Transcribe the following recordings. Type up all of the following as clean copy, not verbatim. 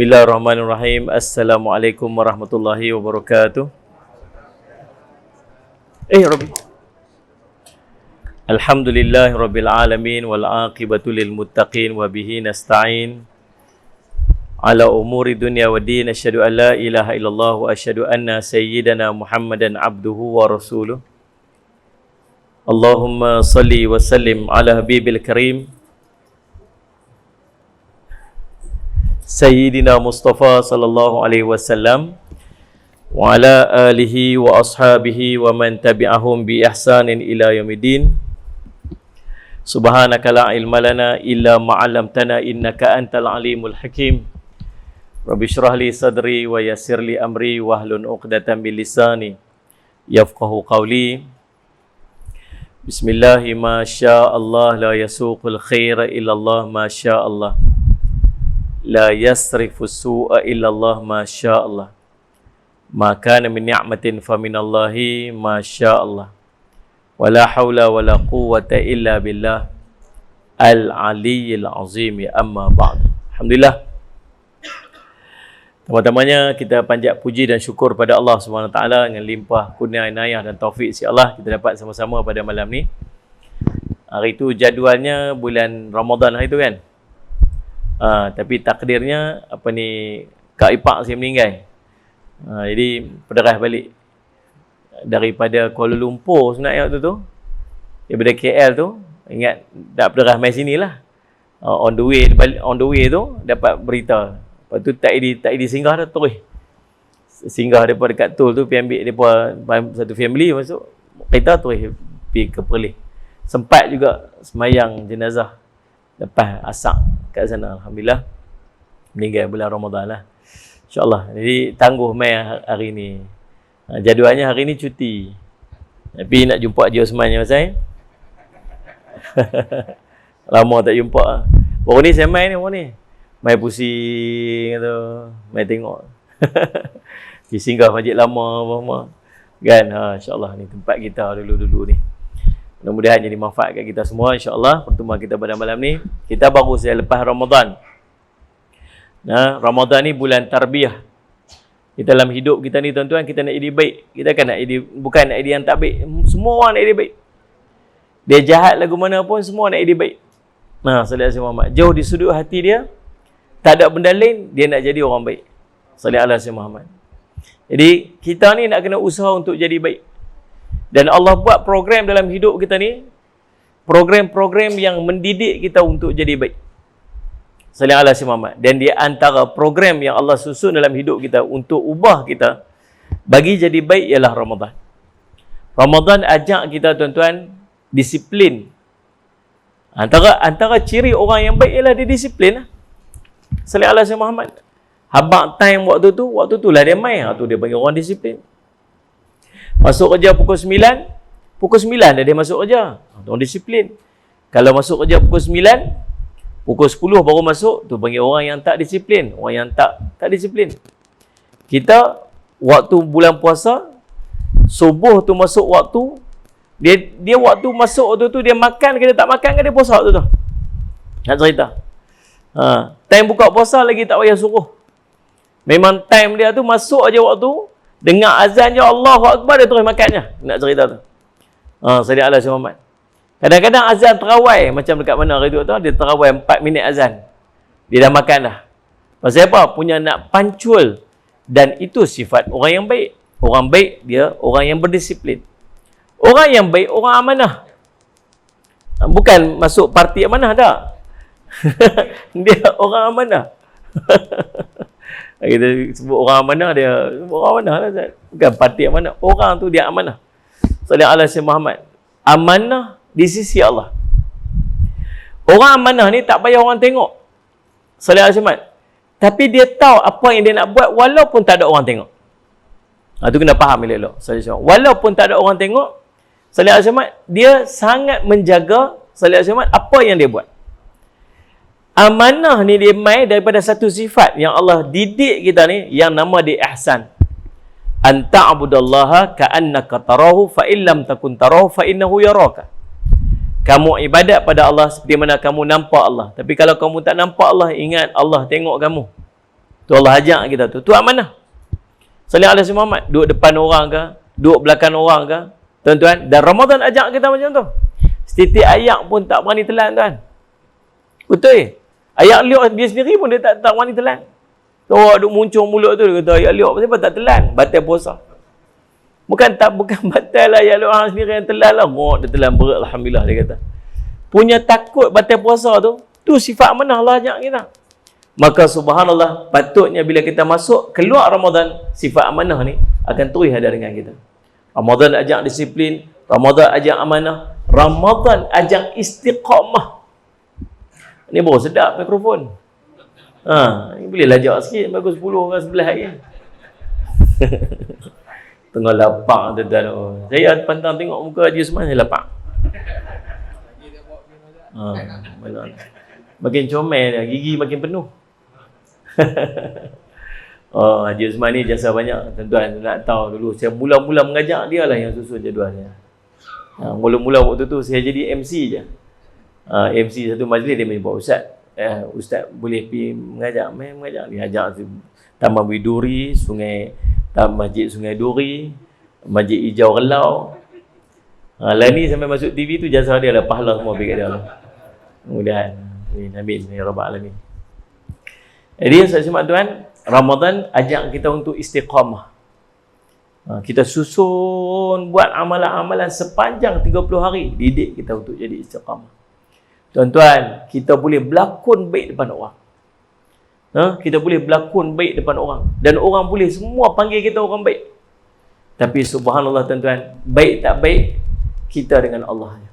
Bismillahirrahmanirrahim. Assalamualaikum warahmatullahi wabarakatuh. Rabbi. Alhamdulillahi rabbil alamin wal aqibatu lil muttaqin wa bihi nasta'in ala umuri dunya wa din. Asyhadu an la ilaha illallah wa asyhadu anna sayyidana Muhammadan abduhu wa rasuluh. Allahumma salli wa sallim ala habibil karim Sayyidina Mustafa sallallahu alaihi wasallam wa ala alihi wa ashabihi wa man tabi'ahum bi ihsanin ila yaumiddin. Subhanaka la ilma lana illa ma 'allamtana innaka antal alimul hakim. Rabbi shrah li sadri wa yassir li amri wahlul 'uqdatam min lisani yafqahu qawli. Bismillah, ma syaa Allah la yasuqul khaira illa Allah ma syaa Allah. La yasrifu su'a illallah ma sya'allah. Ma kana min ni'matin fa minallahi ma sya'allah. Wa la hawla wa la quwwata illa billah al-aliyyil azim. Amma ba'd. Alhamdulillah. Pertama-tamanya kita panjat puji dan syukur pada Allah Subhanahu Wa Taala dengan limpah kurnia inayah dan taufik si Allah kita dapat sama-sama pada malam ni. Hari itu jadualnya bulan Ramadan hari itu kan. Tapi takdirnya Kak Ipak saya meninggal. Jadi pederah balik daripada Kuala Lumpur sebenarnya waktu tu. Daripada KL tu, ingat tak pederah mai sinilah. On the way tu dapat berita. Lepas tu tak idi singgah dah terus. Singgah depa dekat tol tu pergi ambil depa satu family masuk kereta terus pergi ke Perlis. Sempat juga semayang jenazah lepas asak kat sana. Alhamdulillah meninggal bulan Ramadan lah, InsyaAllah. Jadi tangguh mai hari ni. Jadualnya hari ni cuti, tapi nak jumpa Haji Osman yang saya lama tak jumpa. Baru ni saya mai pusing tu, mai tengok pergi singgah masjid lama kan. InsyaAllah ni tempat kita dulu-dulu ni. Mudah-mudahan jadi manfaat kat kita semua, insya-Allah. Pertemuan kita pada malam ni, kita baru saja lepas Ramadan. Ramadan ni bulan tarbiyah. Kita dalam hidup kita ni tuan-tuan, kita nak jadi baik. Kita kan nak jadi, bukan nak jadi yang tak baik. Semua orang nak jadi baik. Dia jahat lagu mana pun, semua nak jadi baik. Sallallahu alaihi Muhammad. Jauh di sudut hati dia, tak ada benda lain, dia nak jadi orang baik. Sallallahu alaihi Muhammad. Jadi kita ni nak kena usaha untuk jadi baik. Dan Allah buat program dalam hidup kita ni, program-program yang mendidik kita untuk jadi baik. Sallallahu alaihi Muhammad. Dan di antara program yang Allah susun dalam hidup kita untuk ubah kita bagi jadi baik ialah Ramadan. Ramadan ajak kita tuan-tuan disiplin. Antara ciri orang yang baik ialah dia disiplin. Sallallahu alaihi Muhammad. Habaq time waktu tu lah dia main. Tu dia panggil orang disiplin. Masuk kerja pukul 9 dah dia masuk kerja. Orang disiplin. Kalau masuk kerja pukul 9, pukul 10 baru masuk, tu panggil orang yang tak disiplin. Orang yang tak disiplin. Kita, waktu bulan puasa, subuh tu masuk waktu, dia waktu masuk waktu tu, dia makan ke dia tak makan ke dia puasa waktu tu. Nak cerita. Time buka puasa lagi tak payah suruh. Memang time dia tu masuk aja waktu, dengar azan je Allahu Akbar, dia terus makannya. Nak cerita tu. Sallallahu alaihi Muhammad. Kadang-kadang azan terawai, macam dekat mana hari tu, dia terawai 4 minit azan. Dia dah makan dah. Pasal apa? Punya nak pancul. Dan itu sifat orang yang baik. Orang baik, dia orang yang berdisiplin. Orang yang baik, orang amanah. Bukan masuk parti amanah dah. Dia orang amanah. Kita sebut orang amanah, dia orang amanah lah. Bukan parti amanah. Orang tu dia amanah. Sallallahu alaihi Muhammad. Amanah di sisi Allah. Orang amanah ni tak payah orang tengok. Sallallahu alaihi Muhammad. Tapi dia tahu apa yang dia nak buat walaupun tak ada orang tengok. Tu kena faham elok-elok. Sallallahu alaihi Muhammad. Walaupun tak ada orang tengok, sallallahu alaihi Muhammad, dia sangat menjaga sallallahu alaihi Muhammad apa yang dia buat. Amanah ni dia mai daripada satu sifat yang Allah didik kita ni, yang nama dia ihsan. Anta'budallaha ka'annaka tarahu fa illam takun tarahu fa innahu yaraka. Kamu ibadat pada Allah seperti mana kamu nampak Allah. Tapi kalau kamu tak nampak Allah, ingat Allah tengok kamu. Tu Allah ajak kita tu. Tu amanah. Salih alaihi Muhammad. Duduk depan orang ke? Duduk belakang orang ke? Tuan-tuan. Dan Ramadan ajak kita macam tu. Setitik ayat pun tak berani telan, tuan. Betul. Ayat liuk dia sendiri pun dia tak berani telan. Awak duk muncung mulut tu, dia kata ayat liuk pasal tak telan. Batal puasa. Bukan batal lah ayat liuk orang sendiri yang telan lah. Dia telan berat, alhamdulillah, dia kata. Punya takut batal puasa tu sifat amanah Allah ajak kita. Maka subhanallah, patutnya bila kita masuk keluar Ramadan, sifat amanah ni akan terus ada dengan kita. Ramadan ajak disiplin, Ramadan ajak amanah, Ramadan ajak istiqamah. Ni baru sedap mikrofon. Ni boleh lajak sikit, bagus 10 orang sebelah hari. Tengah lapang tuan-tuan. Saya pantang tengok muka Haji Usman, saya lapang. Mana? Makin comel dia, gigi makin penuh. Haji Usman ni jasa banyak, tuan-tuan nak tahu dulu. Saya mula-mula mengajak dia lah yang susun jadual saya. Mula-mula waktu tu saya jadi MC je. MC satu majlis dia menyebut Ustaz boleh pergi mengajak dia ajak Taman Widuri, Masjid Sungai Duri, Masjid Hijau Relau. Lah ni sampai masuk TV tu jasa dia lah, pahala semua pergi kat dia lah. Kemudian amin ya rabbal alamin. Jadi sahabat tuan, Ramadan ajak kita untuk istiqamah. Kita susun buat amalan-amalan sepanjang 30 hari, didik kita untuk jadi istiqamah. Tuan-tuan, kita boleh berlakon baik depan orang. Kita boleh berlakon baik depan orang. Dan orang boleh semua panggil kita orang baik. Tapi subhanallah tuan-tuan, baik tak baik, kita dengan Allah.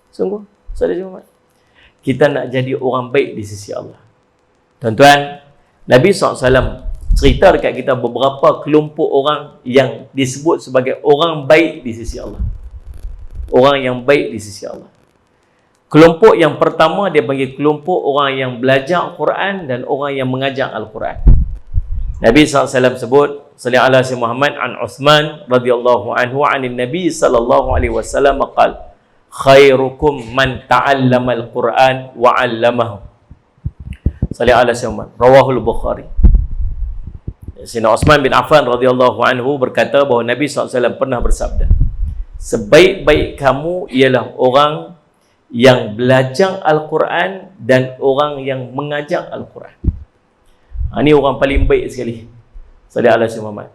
Sungguh, saudara Jumat. Kita nak jadi orang baik di sisi Allah. Tuan-tuan, Nabi SAW cerita dekat kita beberapa kelompok orang yang disebut sebagai orang baik di sisi Allah. Orang yang baik di sisi Allah. Kelompok yang pertama dia panggil kelompok orang yang belajar Quran dan orang yang mengajar Al-Quran. Nabi SAW sebut, sallallahu alaihi Muhammad an Uthman radhiyallahu anhu anin Nabi sallallahu alaihi wasallam qala khairukum man ta'allama al-Quran wa 'allamahu. Sallallahu alaihi wasallam rawahul Bukhari. Sayyidina Uthman bin Affan radhiyallahu anhu berkata bahawa Nabi SAW pernah bersabda, sebaik-baik kamu ialah orang yang belajar Al-Quran dan orang yang mengajar Al-Quran. Ini orang paling baik sekali. Sallallahu alaihi Muhammad.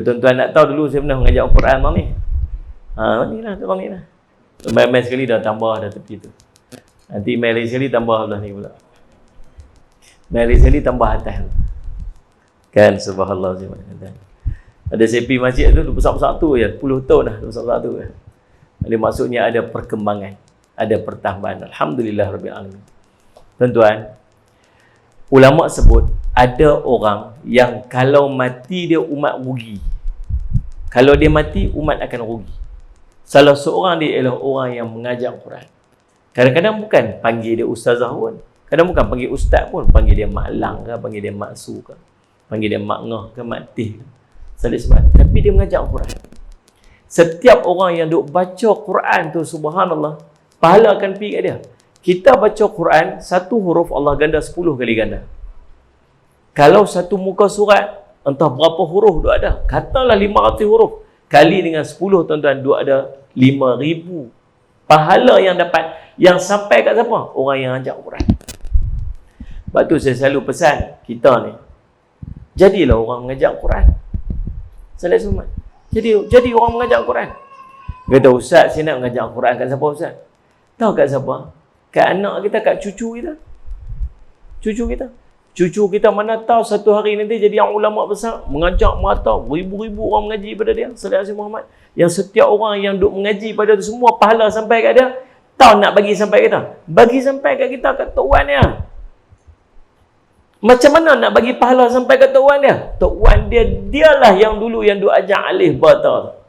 Tuan-tuan nak tahu dulu saya pernah mengajar Al-Quran bang ni. Ni lah tu bang ni lah. Main-main sekali dah tambah dah tepi tu. Nanti main lagi sekali tambah belah ni pula. Main lagi sekali tambah atas. Kan subhanallah. Ada saya pergi masjid tu besar-besar tu je, 10 tahun dah besar-besar tu. Jadi maksudnya ada perkembangan, ada pertambahan. Alhamdulillah rabbil alamin. Tuan-tuan, ulama sebut ada orang yang kalau mati dia umat rugi. Kalau dia mati umat akan rugi. Salah seorang dia ialah orang yang mengajar Quran. Kadang-kadang bukan panggil dia ustazah pun. Kadang bukan panggil ustaz pun, panggil dia mak lang ke, panggil dia mak su ke, panggil dia mak ngah ke, mak tih ke. Sebab tapi dia mengajar Quran. Setiap orang yang duk baca Quran tu subhanallah, pahala akan pergi kat dia. Kita baca Quran, satu huruf Allah ganda 10 kali ganda. Kalau satu muka surat, entah berapa huruf duk ada. Katalah 500 huruf. Kali dengan 10 tuan-tuan, duk ada 5,000. Pahala yang dapat. Yang sampai kat siapa? Orang yang ajar Quran. Sebab tu saya selalu pesan kita ni, jadilah orang mengajar Quran. Salah semua. Jadi orang mengajar Al-Quran. Kata ustaz, saya nak mengajar Al-Quran kat siapa ustaz? Tahu kat siapa? Kat anak kita, kat cucu kita. Cucu kita mana tahu satu hari nanti jadi yang ulama besar, mengajar mata ribu-ribu orang mengaji pada dia. Sallallahu alaihi Muhammad. Yang setiap orang yang duk mengaji pada tu semua pahala sampai kat dia. Tahu nak bagi sampai kita? Bagi sampai kat kita, kat tuan dia. Macam mana nak bagi pahala sampai ke Tok Wan dia? Tok Wan dia, dialah yang dulu yang duk ajar alif bata.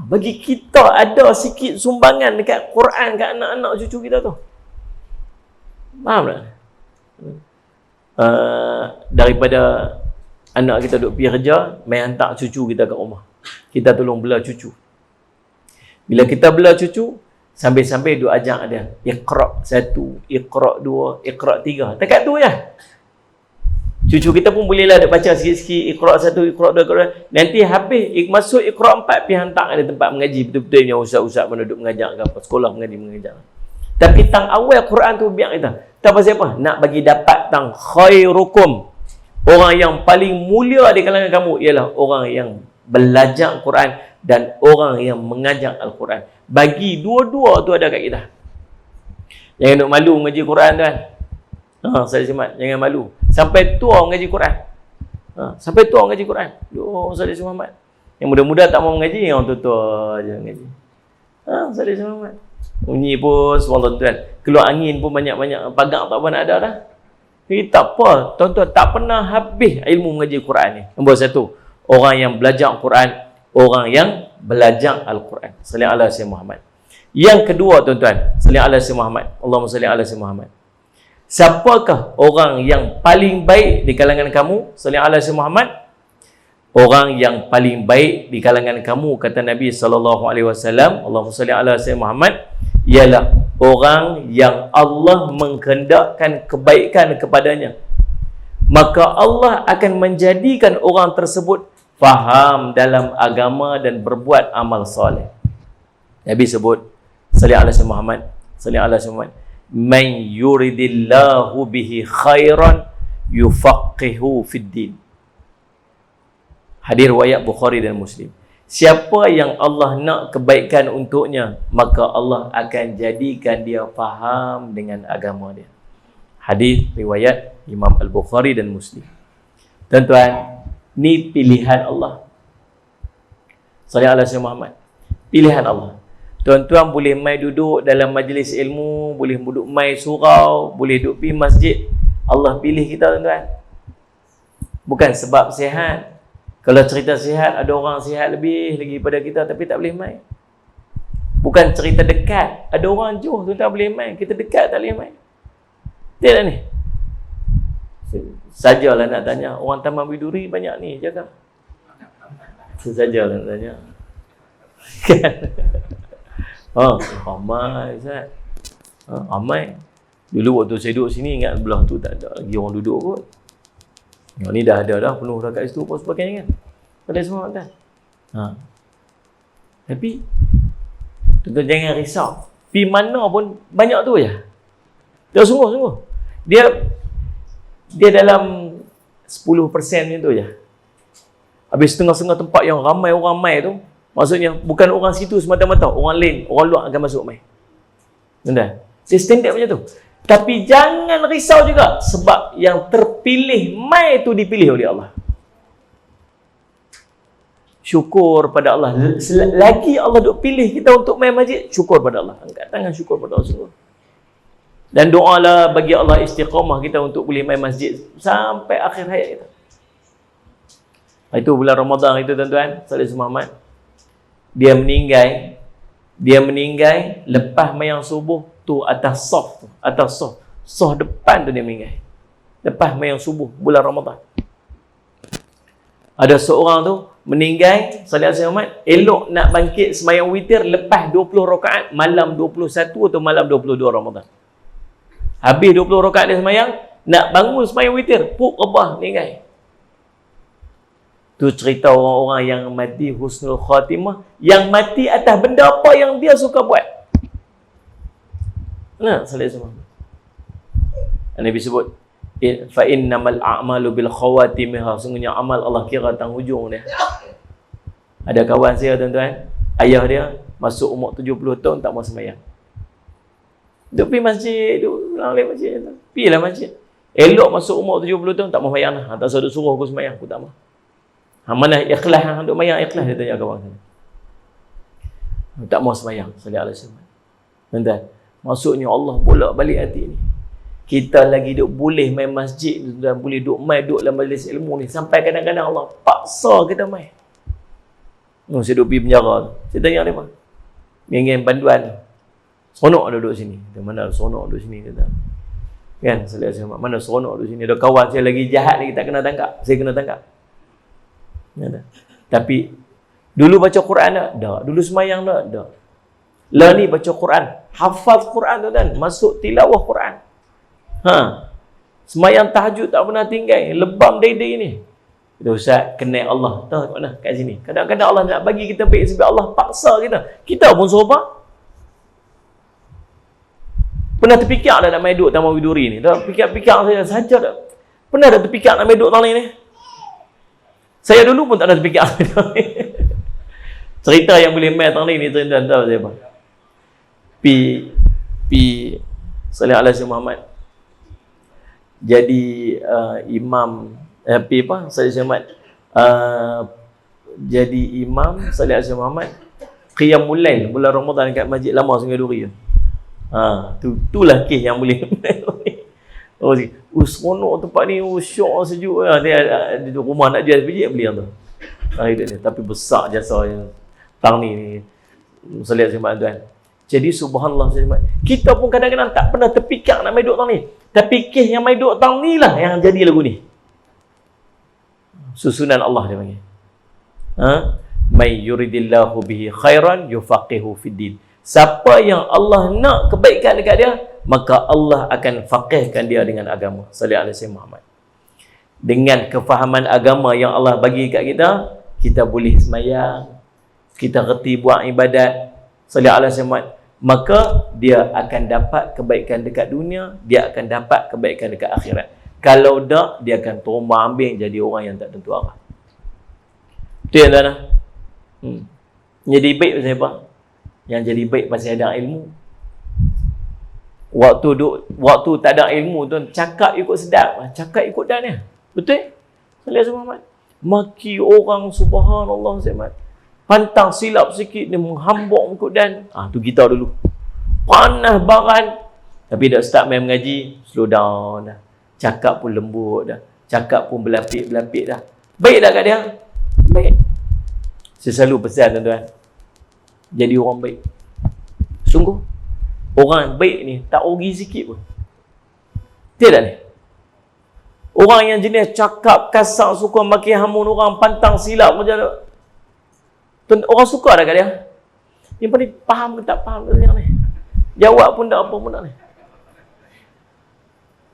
Bagi kita ada sikit sumbangan dekat Quran kat anak-anak cucu kita tu. Faham tak? Daripada anak kita duk pergi kerja, main hantar cucu kita kat rumah. Kita tolong bela cucu. Bila kita bela cucu, sambil-sambil duk ajak dia. Iqra' 1, Iqra' 2, Iqra' 3. Dekat tu je. Cucu kita pun bolehlah dia baca sikit-sikit, Iqra' 1, Iqra' 2, Iqra'. Nanti habis masuk Iqra' 4, pergi hantar ada tempat mengaji betul-betul yang ustaz-ustaz penduduk mengajar ke apa, sekolah mengajar. Tapi tang awal Quran tu biar kita. Tak pasal apa? Nak bagi dapat tang khairukum. Orang yang paling mulia di kalangan kamu ialah orang yang belajar Quran dan orang yang mengajar Al-Quran. Bagi dua-dua tu ada kat kita. Jangan duk malu mengaji Quran tu kan. Saya Semat, jangan malu. Sampai tua mengaji Quran. Sampai tua mengaji Quran. Saya Semat. Yang muda-muda tak mau mengaji, yang tua-tua je mengaji. Saya Semat. Bunyi pun swallow tu kan. Keluar angin pun banyak-banyak. Pagar tak apa nak ada dah. Jadi tak apa. Tuan-tuan tak pernah habis ilmu mengaji Quran ni. Nombor satu. Orang yang belajar Quran. Orang yang belajar Al-Quran. Salli ala Sayyidina Muhammad. Yang kedua tuan-tuan. Salli ala Sayyidina Muhammad. Allahumma salli ala Sayyidina Muhammad. Siapakah orang yang paling baik di kalangan kamu? Salli ala Sayyidina Muhammad. Orang yang paling baik di kalangan kamu, kata Nabi SAW, Allahumma salli ala Sayyidina Muhammad, ialah orang yang Allah menghendakkan kebaikan kepadanya. Maka Allah akan menjadikan orang tersebut faham dalam agama dan berbuat amal soleh. Nabi sebut, salli ala Sayyidina Muhammad, salli ala Sayyidina Muhammad, man yuridillahu bihi khairan yufaqihu fid din. Hadis riwayat Bukhari dan Muslim. Siapa yang Allah nak kebaikan untuknya, maka Allah akan jadikan dia faham dengan agama dia. Hadis riwayat Imam Al-Bukhari dan Muslim. Tuan-tuan, ni pilihan Allah. Sallallahu alaihi Muhammad. Pilihan Allah. Tuan-tuan boleh mai duduk dalam majlis ilmu, boleh duduk mai surau, boleh duduk pergi masjid. Allah pilih kita tuan-tuan. Bukan sebab sihat. Kalau cerita sihat, ada orang sihat lebih lagi pada kita tapi tak boleh mai. Bukan cerita dekat, ada orang jauh tuan-tuan boleh mai, kita dekat tak boleh mai. Tidak ni. Sajalah nak tanya, orang Taman Biduri banyak ni jaga. Sajalah nak tanya. Kan? Ramai Ustaz. Ramai. Dulu waktu saya duduk sini, ingat belah tu tak ada lagi orang duduk kot. Yang ni dah ada dah, penuh dah kat situ apa sebagainya kan. Pada semua kan. Tapi tuan-tuan jangan risau. Pergi mana pun banyak tu je. Dia sungguh-sungguh. Dia dalam 10% ni tu je. Habis setengah-setengah tempat yang ramai orang mai tu, maksudnya bukan orang situ semata-mata, orang lain, orang luar akan masuk mai. Tuan-tuan, dia standard macam tu. Tapi jangan risau juga, sebab yang terpilih mai tu dipilih oleh Allah. Syukur pada Allah. Lagi Allah duk pilih kita untuk mai masjid, syukur pada Allah. Angkat tangan syukur pada Allah sungguh. Dan doalah bagi Allah istiqamah kita untuk boleh mai masjid sampai akhir hayat kita. Itu bulan Ramadan itu tuan-tuan, Salih Muhammad. Dia meninggal lepas mayang subuh tu atas soft tu, atas soft depan tu dia meninggal. Lepas mayang subuh bulan Ramadan. Ada seorang tu meninggal, Salih Muhammad, elok nak bangkit semayang witir lepas 20 rakaat malam 21 atau malam 22 Ramadan. Habis 20 rakaat dia semayang, nak bangun semayang witir, puk rebah meninggal. Tu cerita orang-orang yang mati husnul khatimah, yang mati atas benda apa yang dia suka buat. Nah, Salih Muhammad. Nabi sebut, fa innamal a'malu bil khawatimah. Sungguhnya amal Allah kira tang hujung dia. Ada kawan saya tuan-tuan, ayah dia masuk umur 70 tahun tak mau sembahyang. Duk pergi masjid, duk pulang balik masjid. Pergilah masjid. Elok masuk umur 70 tahun tak mau sembahyang dah. Tak usah duk suruh aku sembahyang, aku tak mau. Mana ikhlas hang duk sembahyang ikhlas, dia tanya kawan saya. Tak mau sembahyang, sallallahu alaihi wasallam. Tuan-tuan, maksudnya Allah bolak balik hati ni. Kita lagi duk boleh main masjid dan boleh duk dalam majlis ilmu ni, sampai kadang-kadang Allah paksa kita main. Saya duk pergi penjara tu. Saya tanya dia apa? Geng-geng banduan tu. Seronok duduk sini. Dia mana seronok duduk sini kata. Kan? Saya mana seronok duduk sini. Ada kawan saya lagi jahat lagi tak kena tangkap. Saya kena tangkap. Ya, tapi dulu baca Quran tak? Tak. Dulu semayang tak? Tak. Lah ni baca Quran. Hafaz Quran tu kan. Masuk tilawah Quran. Semayang tahajud tak pernah tinggal. Lebam day ni. Kita Ustaz, kenal Allah. Tahu mana? Kat sini. Kadang-kadang Allah nak bagi kita baik sebab Allah paksa kita. Kita pun serupa. Pernah terfikir dah nak main duduk Taman Widuri ni? Dah fikir-fikir saja dah. Pernah dah terfikir nak main duduk tanah ni? Saya dulu pun tak ada terfikir. Cerita yang boleh main tanah ni cerita tahu saya apa? Pi Salih Alaihi Muhammad jadi imam Salih Muhammad jadi imam Salih Alaihi Muhammad qiyamul lail bulan Ramadan dekat Masjid Lama Sungai Duri. Itulah kes yang boleh seronok tempat ni, syok sejuk. Dia rumah nak jual biji beli yang tu. Tapi besar jasa yang tang ni Salih Alaihi Muhammad tuan. Jadi subhanallah, kita pun kadang-kadang tak pernah terfikir nak main duduk tang ni. Tapi kes yang main duduk tang ni lah yang jadi lagu ni. Susunan Allah dia panggil. May yuridillahu bihi khairan yufaqihu fid din. Siapa yang Allah nak kebaikan dekat dia, maka Allah akan faqihkan dia dengan agama. Sallallahu alaihi Muhammad. Dengan kefahaman agama yang Allah bagi kat kita, kita boleh semayang, kita reti buat ibadat. Sallallahu alaihi Muhammad. Maka dia akan dapat kebaikan dekat dunia, dia akan dapat kebaikan dekat akhirat. Kalau tak, dia akan terombang-ambing jadi orang yang tak tentu arah. Itu yang tuan. Jadi baik pasal apa? Yang jadi baik pasal ada ilmu. Waktu tak ada ilmu tuan, cakap ikut sedap, cakap ikut dan ya. Betul? Salih Muhammad. Maki orang subhanallah Muhammad. Pantang silap sikit dia menghambuk ikut dan. Tu kita dulu. Panas baran. Tapi dah start main mengaji, slow down dah. Cakap pun lembut dah. Cakap pun berlapik-berlapik dah. Baik dah kat dia? Baik. Saya selalu pesan tuan-tuan. Jadi orang baik. Sungguh. Orang baik ni tak rugi sikit pun. Tidak ni? Orang yang jenis cakap kasar, suka maki hamun orang, pantang silap macam tu. Orang suka dah kat dia. Yang paling faham ke tak faham ke ni? Jawab pun tak apa pun tak ni.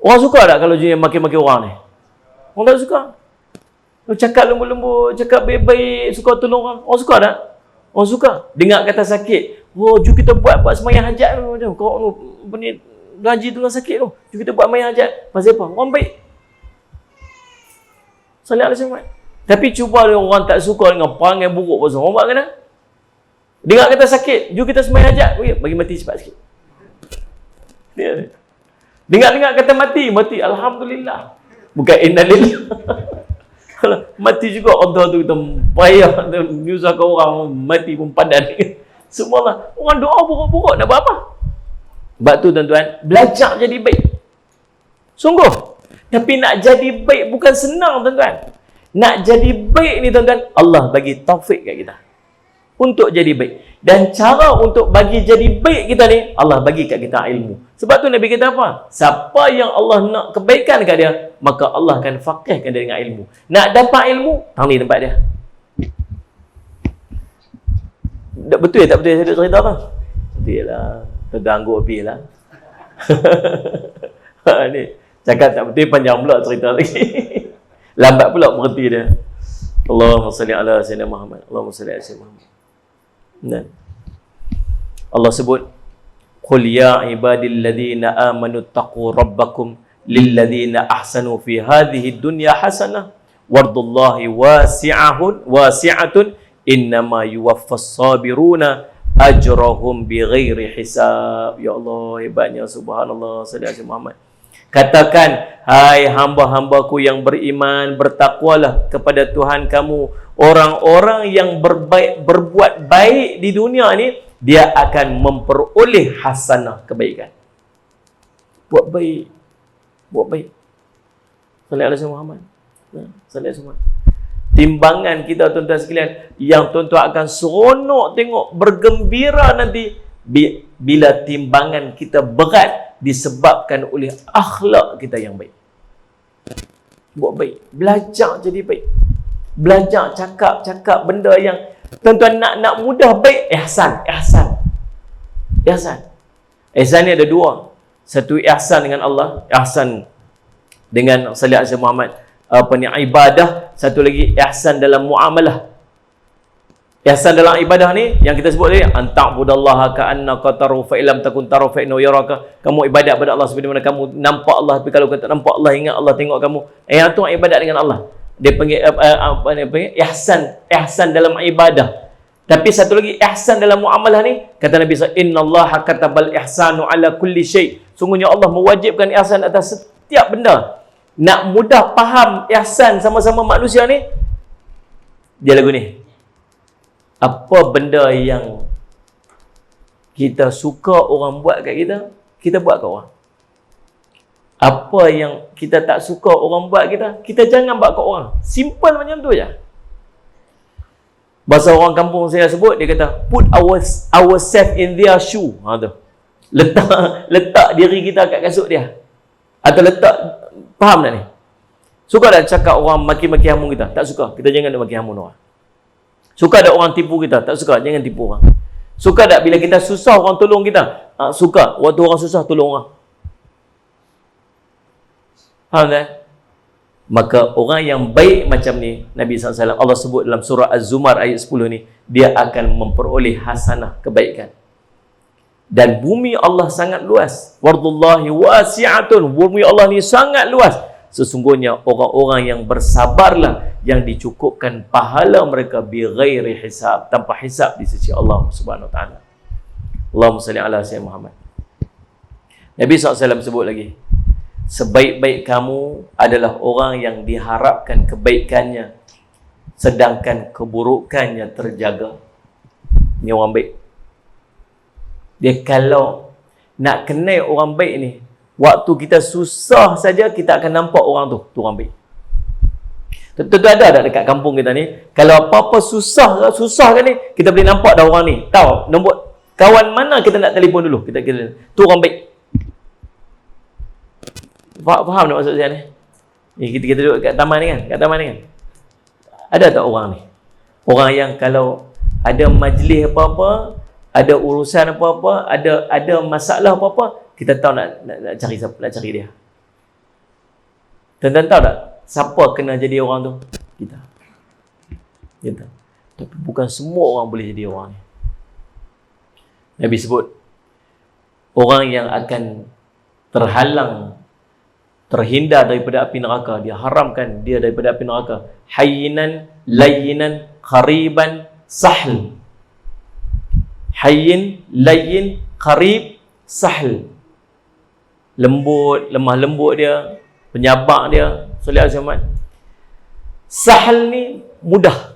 Orang suka tak kalau jenis maki-maki orang ni? Orang tak suka. Cakap lembut-lembut, cakap baik-baik, suka tolong orang. Orang suka tak? Orang suka. Dengar kata sakit. Jom kita buat semayang hajat tu. Macam kau ni gaji tu sakit tu. Jom kita buat semayang hajat. Pasal apa? Orang baik. Salih alaihi wasallam. Tapi cuba orang tak suka dengan perangai buruk pasal orang buat kena. Dengar kata sakit, jom kita semayang hajat. Bagi mati cepat sikit. Dengar kata mati. Alhamdulillah. Bukan innalillah. Mati juga Allah tu kita payah menyusahkan orang mati pun padan. Semualah orang doa buruk-buruk nak buat apa? Sebab tu tuan-tuan, belajar jadi baik. Sungguh. Tapi nak jadi baik bukan senang tuan-tuan. Nak jadi baik ni tuan-tuan, Allah bagi taufik kat kita untuk jadi baik. Dan cara untuk bagi jadi baik kita ni, Allah bagi kat kita ilmu. Sebab tu Nabi kata apa? Siapa yang Allah nak kebaikan kat dia, maka Allah akan faqihkan dia dengan ilmu. Nak dapat ilmu, tang ni tempat dia. Betul tak betul saya cerita tu? Betul lah. Terganggu api lah. Ni cakap tak betul panjang pula cerita lagi. Lambat pula berhenti dia. Allahumma salli ala sayyidina Muhammad. Allahumma salli ala sayyidina Muhammad. Dan Allah sebut, qul ya ibadilladzina amanu taqu rabbakum lilladzina ahsanu fi hadhihi dunya hasanah wardullahi wasi'atun innama yuwaffas sabiruna ajrahum bighairi hisab. Ya Allah, hebatnya subhanallah sallallahu alaihi Muhammad. Katakan, hai hamba-hambaku yang beriman, bertakwalah kepada Tuhan kamu. Orang-orang yang berbuat baik di dunia ni, dia akan memperoleh hasanah, kebaikan. Buat baik. Sallallahu alaihi Muhammad. Sallallahu alaihi Muhammad. Timbangan kita tuan-tuan sekalian, yang tuan-tuan akan seronok tengok, bergembira nanti bila timbangan kita berat disebabkan oleh akhlak kita yang baik. Buat baik, belajar jadi baik. Belajar cakap benda yang tuan-tuan nak mudah baik. Ihsan ni ada dua. Satu ihsan dengan Allah, ihsan dengan salih alaihi Muhammad. Ibadah, satu lagi ihsan dalam muamalah. Ihsan dalam ibadah ni yang kita sebut tadi, anta'budallaha ka'annaka tarahu fa illam takun tarahu fa innahu yaraka. Kamu ibadat pada Allah seperti mana kamu nampak Allah, tapi kalau kau tak nampak Allah, ingat Allah tengok kamu. Yang tu ibadat dengan Allah. Dia panggil apa dia panggil ihsan dalam ibadah. Tapi satu lagi ihsan dalam muamalah ni, kata Nabi SAW, innallaha katabal ihsanu ala kulli syai. Sungguhnya Allah mewajibkan ihsan atas setiap benda. Nak mudah faham ihsan sama-sama manusia ni, dia lagu ni. Apa benda yang kita suka orang buat kat kita, kita buat kat orang. Apa yang kita tak suka orang buat kita jangan buat kat orang. Simple macam tu je. Bahasa orang kampung saya sebut, dia kata, put ourselves in their shoe. Tu. Letak diri kita kat kasut dia. Atau faham tak ni? Suka tak cakap orang maki-maki hamun kita? Tak suka. Kita jangan nak maki hamun orang. Suka tak orang tipu kita? Tak suka. Jangan tipu orang. Suka tak bila kita susah orang tolong kita? Suka. Waktu orang susah tolong orang. Faham tak? Maka orang yang baik macam ni, Nabi SAW, Allah sebut dalam surah Az-Zumar ayat 10 ni, dia akan memperoleh hasanah, kebaikan. Dan bumi Allah sangat luas. Wardullahi wasi'atun. Bumi Allah ni sangat luas. Sesungguhnya orang-orang yang bersabarlah yang dicukupkan pahala mereka bighairi hisab, tanpa hisab di sisi Allah Subhanahu Wa Taala. Allahumma salli ala sayyidina Muhammad. Nabi SAW sebut lagi, sebaik-baik kamu adalah orang yang diharapkan kebaikannya sedangkan keburukannya terjaga. Ni orang baik. Dia kalau nak kenal orang baik ni, waktu kita susah saja kita akan nampak orang tu orang baik. Tentu ada tak dekat kampung kita ni, kalau apa-apa susah kan ni, kita boleh nampak dah orang ni. Tahu nombor kawan mana kita nak telefon dulu. Kita tu orang baik. Faham tak maksud saya ni? Ni kita duduk kat taman ni kan? Kat taman ni kan? Ada tak orang ni? Orang yang kalau ada majlis apa-apa, ada urusan apa-apa, ada masalah apa-apa, kita tahu nak cari siapa, nak cari dia. Tuan-tuan tahu tak siapa kena jadi orang tu? Kita. Tapi bukan semua orang boleh jadi orang ni. Nabi sebut, orang yang akan terhindar daripada api neraka, dia haramkan dia daripada api neraka. Hayyinan, layyinan, qariban, sahl. Hayyin, layyin, qarib, sahl. Lembut, lemah lembut dia, penyabar dia, salih alaihi Muhammad. Sahl ni mudah.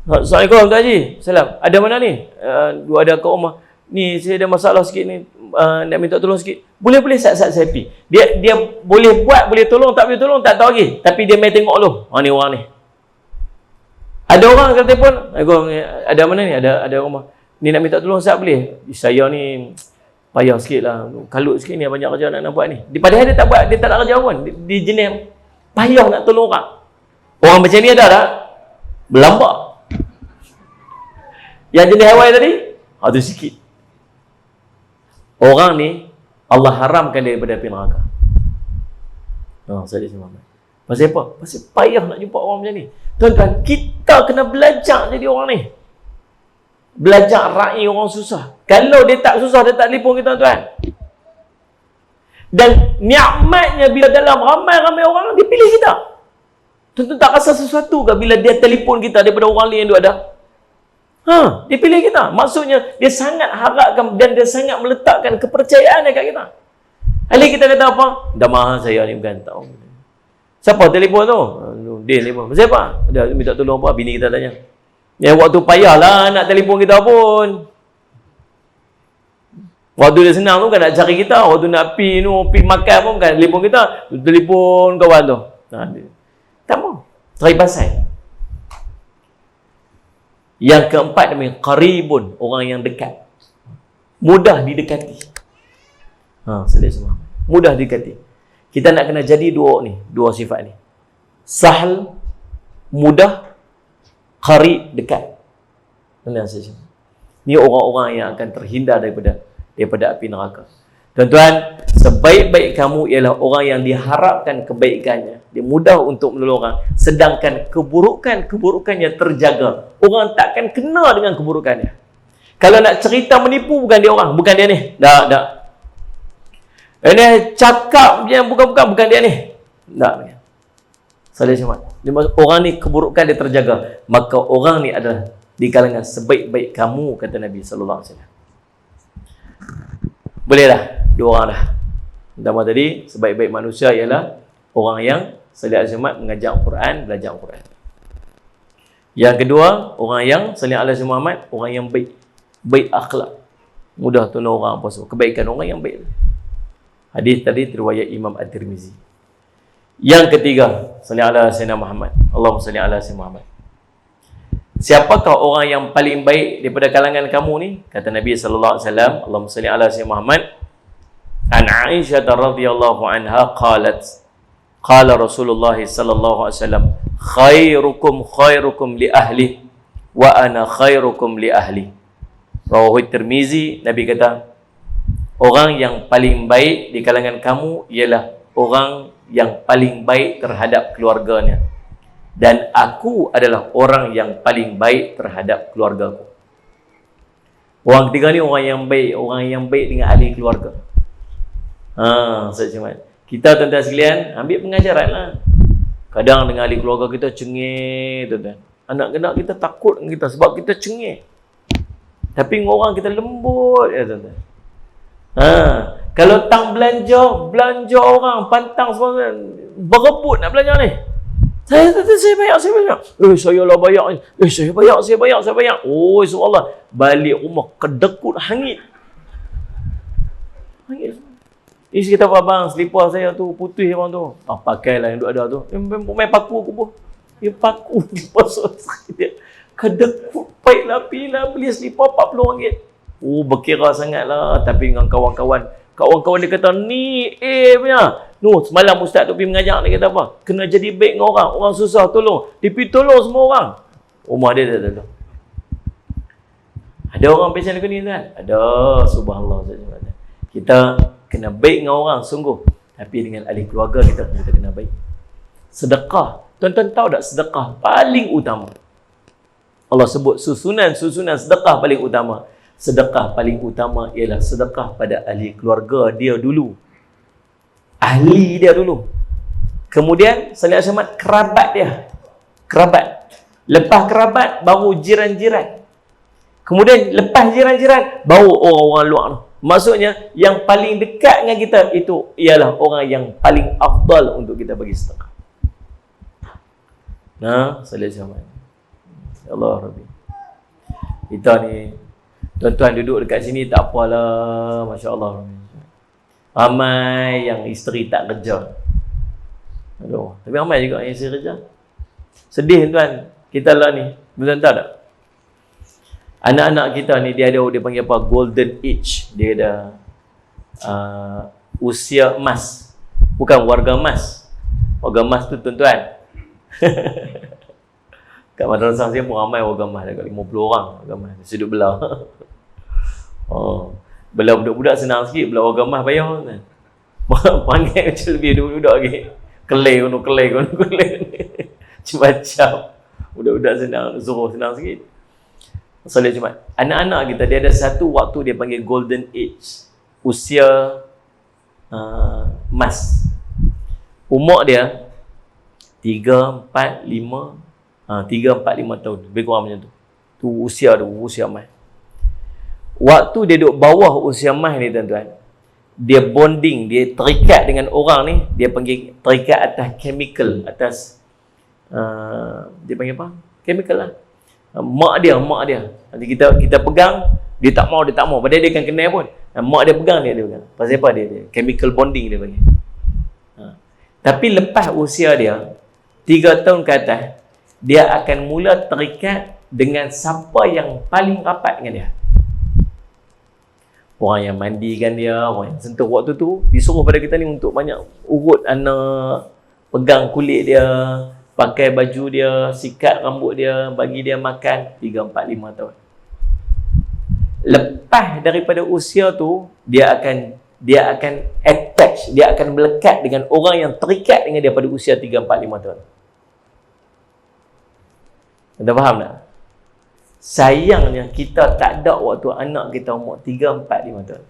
Assalamualaikum Tuan Haji. Salam. Ada mana ni? Ada kat rumah. Ni saya ada masalah sikit ni. Nak minta tolong sikit. Boleh sat-sat saya pergi. Dia boleh buat, boleh tolong, tak boleh tolong, tak tahu lagi. Tapi dia mai tengok dulu. Ni orang ni. Ada orang kata telefon, ada mana ni? Ada rumah. Ni nak minta tolong sat boleh? Saya ni payah sikit lah. Kalut sikit ni, banyak kerja nak buat ni. Padahal dia tak buat, dia tak nak kerja pun. Dia jenis payah nak tolong orang. Orang macam ni ada tak? Berlambak. Yang jenis awal tadi, tu sikit. Orang ni Allah haramkan dia daripada api neraka. Saya sama. Pasal apa? Pasal payah nak jumpa orang macam ni. Tuan-tuan, kita kena belajar jadi orang ni. Belajar raih orang susah. Kalau dia tak susah, dia tak telefon kita, tuan. Dan nikmatnya bila dalam ramai-ramai orang, dia pilih kita. Tuan-tuan tak rasa sesuatu ke bila dia telefon kita daripada orang lain yang dia ada? Dia pilih kita. Maksudnya, dia sangat harapkan dan dia sangat meletakkan kepercayaan dekat kita. Hari kita kata apa? Dah mahal saya ni bukan tahu. Siapa telefon tu? Dia telefon. Siapa? Dia minta tolong apa? Bini kita tanya. Waktu payahlah nak telefon kita pun. Waktu dia senang tu kan nak cari kita. Waktu nak pergi makan pun kan telefon kita. Telefon kawan tu. Tak mau. Try pasal. Yang keempat namanya qaribun, orang yang dekat. Mudah didekati. Salih semua. Mudah didekati. Kita nak kena jadi dua sifat ni. Sahl, mudah, qarib, dekat. Ini orang-orang yang akan terhindar daripada api neraka. Tuan-tuan, sebaik-baik kamu ialah orang yang diharapkan kebaikannya. Dia mudah untuk menolong orang. Sedangkan keburukannya terjaga. Orang takkan kena dengan keburukannya. Kalau nak cerita menipu, bukan dia orang. Bukan dia ni. Tak. Ini cakap yang bukan dia ni. Tak. Salih Syamad. Orang ni keburukan dia terjaga. Maka orang ni adalah di kalangan sebaik-baik kamu, kata Nabi SAW. Boleh dah. Dua orang dah. Pertama tadi, sebaik-baik manusia ialah orang yang salih al-Syamad, mengajar Al-Quran, belajar Al-Quran. Yang kedua, orang yang salih al-Syamad, orang yang baik akhlak. Mudah tolong orang apa semua. Kebaikan orang yang baik. Hadis tadi riwayat Imam At-Tirmizi. Yang ketiga, salli ala sayyidina Muhammad. Allahumma salli ala sayyidina Muhammad. Siapakah orang yang paling baik daripada kalangan kamu ni? Kata Nabi sallallahu alaihi wasallam, Allahumma salli ala sayyidina Muhammad. An Aisyah radhiyallahu anha qalat, qala Rasulullah sallallahu alaihi wasallam, khairukum li ahli wa ana khairukum li ahli. Rawahu Tirmizi. Nabi kata, orang yang paling baik di kalangan kamu ialah orang yang paling baik terhadap keluarganya, dan aku adalah orang yang paling baik terhadap keluargaku. Orang ketiga ni orang yang baik dengan ahli keluarga. Kita tuan-tuan sekalian ambil pengajaran lah. Kadang dengan ahli keluarga kita cengih, tuan-tuan. Anak-anak kita takut dengan kita sebab kita cengih. Tapi dengan orang kita lembut, ya tuan-tuan. Kalau tang belanja orang pantang semua berebut nak belanja ni. Saya bayar. Saya lah bayar. Saya bayar. Oh, subhanallah. Balik rumah kedekut hangit. Isi kita abang, selipar saya tu putih abang tu. Pakailah yang duk ada tu. Main paku aku pun. Dia paku pasal dia. Kedekut baik lah beli selipar RM40. Oh, berkira sangatlah. Tapi dengan kawan-kawan dia kata, ni punya. Semalam ustaz tu pergi mengajar, dia kata apa? Kena jadi baik dengan orang. Orang susah tolong. Dia pergi tolong semua orang. Rumah dia tak tolong. Ada orang pesan lagu ni kan? Ada, subhanallah. Kita kena baik dengan orang, sungguh. Tapi dengan ahli keluarga kita kena baik. Sedekah. Tuan-tuan tahu tak sedekah paling utama? Allah sebut susunan sedekah paling utama. Sedekah paling utama ialah sedekah pada ahli keluarga dia dulu. Ahli dia dulu. Kemudian salih al-Syamad, kerabat dia. Kerabat. Lepas kerabat, baru jiran-jiran. Kemudian lepas jiran-jiran, baru orang-orang luar tu. Maksudnya, yang paling dekat dengan kita itu ialah orang yang paling afdal untuk kita bagi sedekah. Salih al-Syamad. Allah Rabbi. Kita ni tuan-tuan duduk dekat sini tak apalah, masya-Allah. Ramai yang isteri tak kerja. Aduh, tapi ramai juga yang isteri kerja. Sedih tuan, kita lah ni. Betul tak? Anak-anak kita ni dia panggil apa? Golden age. Dia ada usia emas. Bukan warga emas. Warga emas tu tuan-tuan. Kat madrasah saya pun ramai warga emas, dekat 50 orang warga emas. Sudut belah. Belah budak-budak senang sikit, belah warga emas payah kan. Panggil macam lebih budak lagi. Kelai. Macam budak-budak suruh senang sikit. Masalah cuma anak-anak kita dia ada satu waktu dia panggil golden age. Usia emas. Umur dia 3, 4, 5 tahun. Lebih kurang macam tu. Tu usia emas. Waktu dia duduk bawah usia emas ni tuan-tuan, dia bonding, dia terikat dengan orang ni, dia panggil terikat atas chemical, atas dia panggil apa? Chemical lah. Mak dia. Nanti kita pegang, dia tak mau. Padahal dia kan kenal pun. Mak dia pegang, dia pegang. Pasal apa dia? Chemical bonding dia panggil. Tapi lepas usia dia 3 tahun ke atas, dia akan mula terikat dengan siapa yang paling rapat dengan dia. Orang yang mandikan dia, orang yang sentuh waktu tu, disuruh pada kita ni untuk banyak urut anak, pegang kulit dia, pakai baju dia, sikat rambut dia, bagi dia makan 3, 4, 5 tahun. Lepas daripada usia tu, dia akan dia akan attach, dia akan melekat dengan orang yang terikat dengan dia pada usia 3, 4, 5 tahun. Anda faham tak? Sayangnya kita tak ada waktu anak kita umur 3, 4, 5 tahun.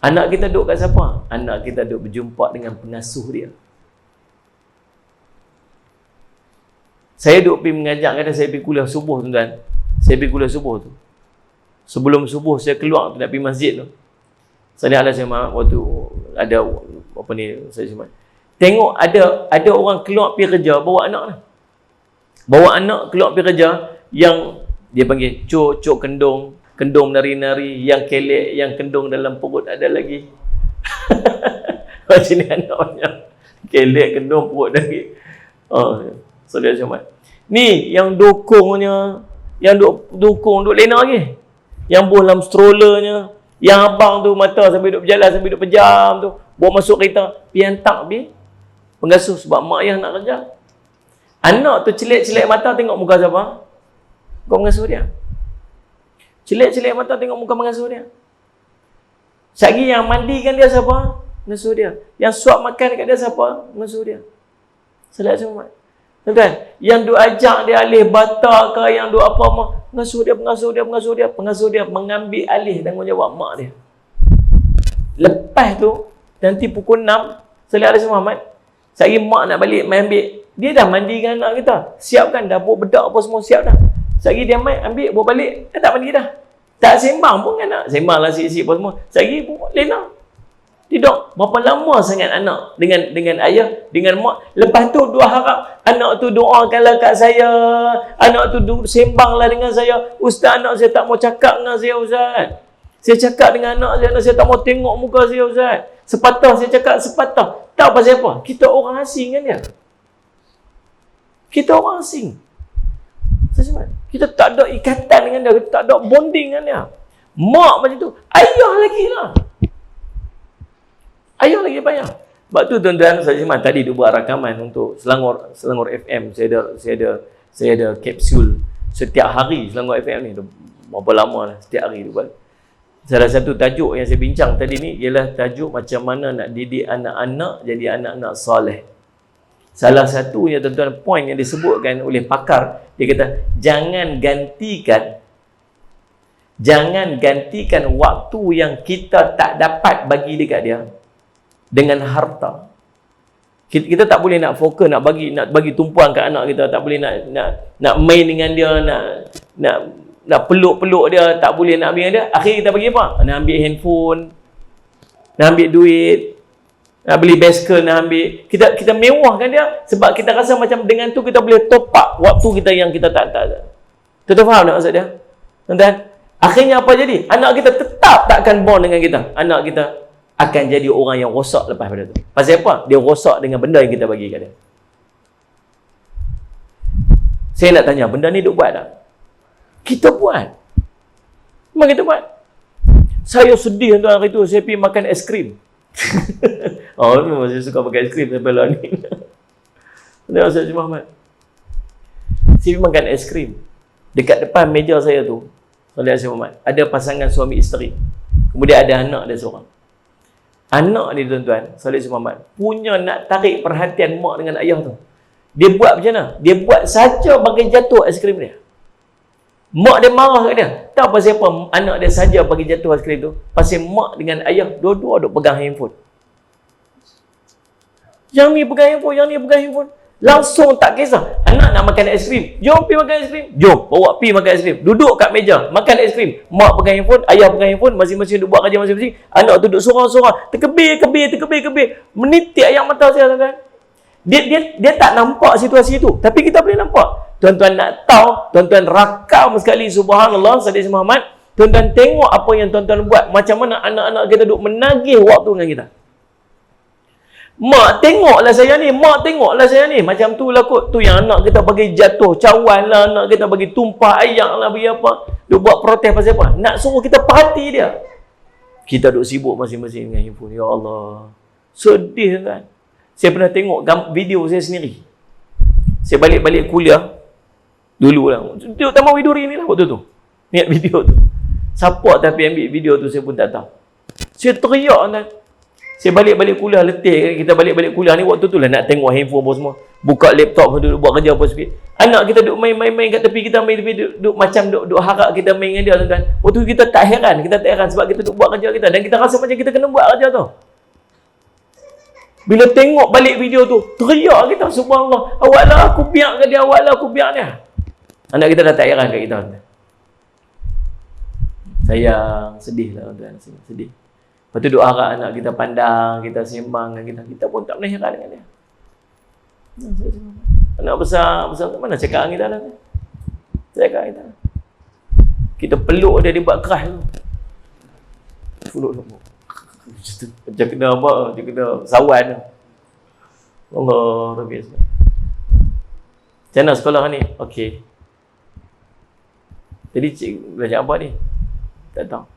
Anak kita duduk kat siapa? Anak kita duduk berjumpa dengan pengasuh dia. Saya duduk pergi mengajar, kadang saya pergi kuliah subuh, tuan-tuan. Saya pergi kuliah subuh tu. Sebelum subuh saya keluar tu nak pergi masjid tu. Saya ada waktu ada apa ni, saya cuma tengok ada orang keluar pergi kerja bawa anak lah. Bawa anak keluar pergi kerja yang dia panggil cuk kendung menari-nari, yang kelek, yang kendung dalam perut ada lagi. Macam ni anaknya. Kelek, kendung, perut lagi. Saudara Jumat. Ni yang dukungnya, yang dukung lena lagi. Yang buah dalam strollernya, yang abang tu mata sambil duduk berjalan, sambil duduk pejam tu, bawa masuk kereta, pergi hantar pergi pengasuh sebab mak ayah nak kerja. Anak tu celik-celik mata tengok muka siapa? Muka pengasuh dia. Celik-celik mata tengok muka pengasuh dia. Sekali yang mandikan dia siapa? Pengasuh dia. Yang suap makan dekat dia siapa? Pengasuh dia. Salat semua. Tuan-tuan, yang duk ajak dia alih bata ke, yang duk apa mah, pengasuh dia mengambil alih tanggungjawab mak dia. Lepas tu, nanti pukul 6, Salat Alaihi Muhammad, sekali mak nak balik main ambil, dia dah mandikan anak kita, siapkan dapur bedak apa semua siap dah. Sekali dia main ambil bawa balik, tak mandi dah. Tak sembang pun anak, sembang lah sik-sik apa semua. Sekali pun lena. Tidak. Berapa lama sangat anak dengan ayah, dengan mak. Lepas tu dua harap anak tu doakanlah kat saya. Anak tu sembanglah dengan saya. Ustaz, anak saya tak mau cakap dengan saya, Ustaz. Saya cakap dengan anak saya tak mau tengok muka saya, Ustaz. Sepatah saya cakap, sepatah. Tahu pasal apa? Kita orang asing kan dia. Kita orang asing. Kita tak ada ikatan dengan dia. Kita tak ada bonding dengan dia. Mak macam tu. Ayah lagi lah. Ayah lagi payah. Sebab tu tuan-tuan, saya tadi dia buat rakaman untuk Selangor FM. Saya ada kapsul setiap hari Selangor FM ni. Berapa lama lah setiap hari dia buat. Salah satu tajuk yang saya bincang tadi ni ialah tajuk macam mana nak didik anak-anak jadi anak-anak soleh. Salah satunya tuan-tuan, poin yang disebutkan oleh pakar, dia kata jangan gantikan waktu yang kita tak dapat bagi dekat dia dengan harta. Kita tak boleh nak fokus nak bagi tumpuan kat anak kita, tak boleh nak main dengan dia, nak peluk-peluk dia, tak boleh nak ambil dengan dia. Akhir kita bagi apa? Nak ambil handphone, nak ambil duit, nak beli basikal, nak ambil. Kita mewahkan dia sebab kita rasa macam dengan tu kita boleh top up waktu kita yang kita tak ada. Tuan-tuan faham tak maksud dia? Tuan-tuan, akhirnya apa jadi? Anak kita tetap takkan bond dengan kita. Anak kita akan jadi orang yang rosak lepas pada tu. Pasal apa? Dia rosak dengan benda yang kita bagi kat dia. Saya nak tanya, benda ni duk buat tak? Kita buat. Memang kita buat. Saya sedih tuan hari tu, saya pergi makan es krim. Memang saya suka makan es krim sampai lah ni. Dia Ustaz Muhammad. Saya pergi makan es krim. Dekat depan meja saya tu, Ustaz Muhammad, ada pasangan suami isteri. Kemudian ada anak dia seorang. Anak ni tuan-tuan, Salih Muhammad, punya nak tarik perhatian mak dengan ayah tu. Dia buat macam mana? Dia buat saja bagi jatuh es krim dia. Mak dia marah kat dia. Tahu pasal apa anak dia saja bagi jatuh es krim tu? Pasal mak dengan ayah dua-dua duk pegang handphone. Yang ni pegang handphone, yang ni pegang handphone. Langsung tak kisah. Anak nak makan es krim. Jom pergi makan es krim. Jom, bawa pergi makan es krim. Duduk kat meja, makan es krim. Mak pegang handphone, ayah pegang handphone, masing-masing duk buat kerja masing-masing. Anak tu duduk sorang-sorang. Terkebir. Menitik ayam mata saya, tuan-tuan. Dia tak nampak situasi itu. Tapi kita boleh nampak. Tuan-tuan nak tahu, tuan-tuan rakam sekali, subhanallah, Salih Muhammad. Tuan-tuan tengok apa yang tuan-tuan buat. Macam mana anak-anak kita duk menagih waktu dengan kita. Mak tengoklah saya ni, macam tu lah kot. Tu yang anak kita bagi jatuh cawan lah, anak kita bagi tumpah ayak lah, bagi apa. Dia buat protes pasal apa? Nak suruh kita perhati dia. Kita duk sibuk masing-masing dengan handphone. Ya Allah, sedih kan. Saya pernah tengok video saya sendiri. Saya balik kuliah dulu lah, tengok Taman Widuri ni lah waktu tu. Niat video tu. Siapa tapi ambil video tu saya pun tak tahu. Saya teriak tuan. Saya balik-balik kuliah letih. Kita balik-balik kuliah ni waktu tu lah nak tengok handphone apa semua. Buka laptop, duduk buat kerja apa sikit. Anak kita duduk main-main kat tepi, kita main tepi, duduk macam duduk harap kita main dengan dia tuan-tuan. Waktu tu kita tak heran sebab kita duduk buat kerja kita dan kita rasa macam kita kena buat kerja tu. Bila tengok balik video tu, teriak kita, subhanallah, awaklah aku biar ke dia, awaklah aku biar dia. Anak kita dah tak heran kat kita. Sayang, sedih lah tuan-tuan, sedih. Lepas tu duk harap anak kita pandang, kita sembang dengan kita pun tak pernah heran dengan dia. Anak besar mana cakap dengan kita lah. Cakap dengan kita. Kita peluk dia buat keras tu. Peluk. Macam kena apa? Dia kena sawan. Allah Rabbi. Macam mana sekolah ni? Okey. Jadi cik belajar apa ni? Tak tahu.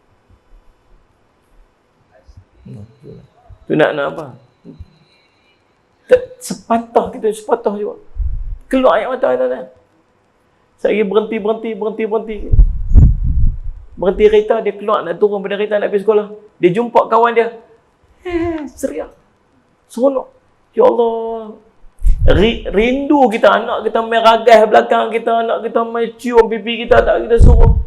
Tu nak apa? Sepatah juga. Keluar air mata kita. Saya berhenti. Berhenti kereta, dia keluar nak turun pada kereta nak pergi sekolah. Dia jumpa kawan dia. Seriak. Seronok. Ya Allah. Rindu kita, anak kita main ragas belakang kita, anak kita main cium pipi kita, tak kita suruh.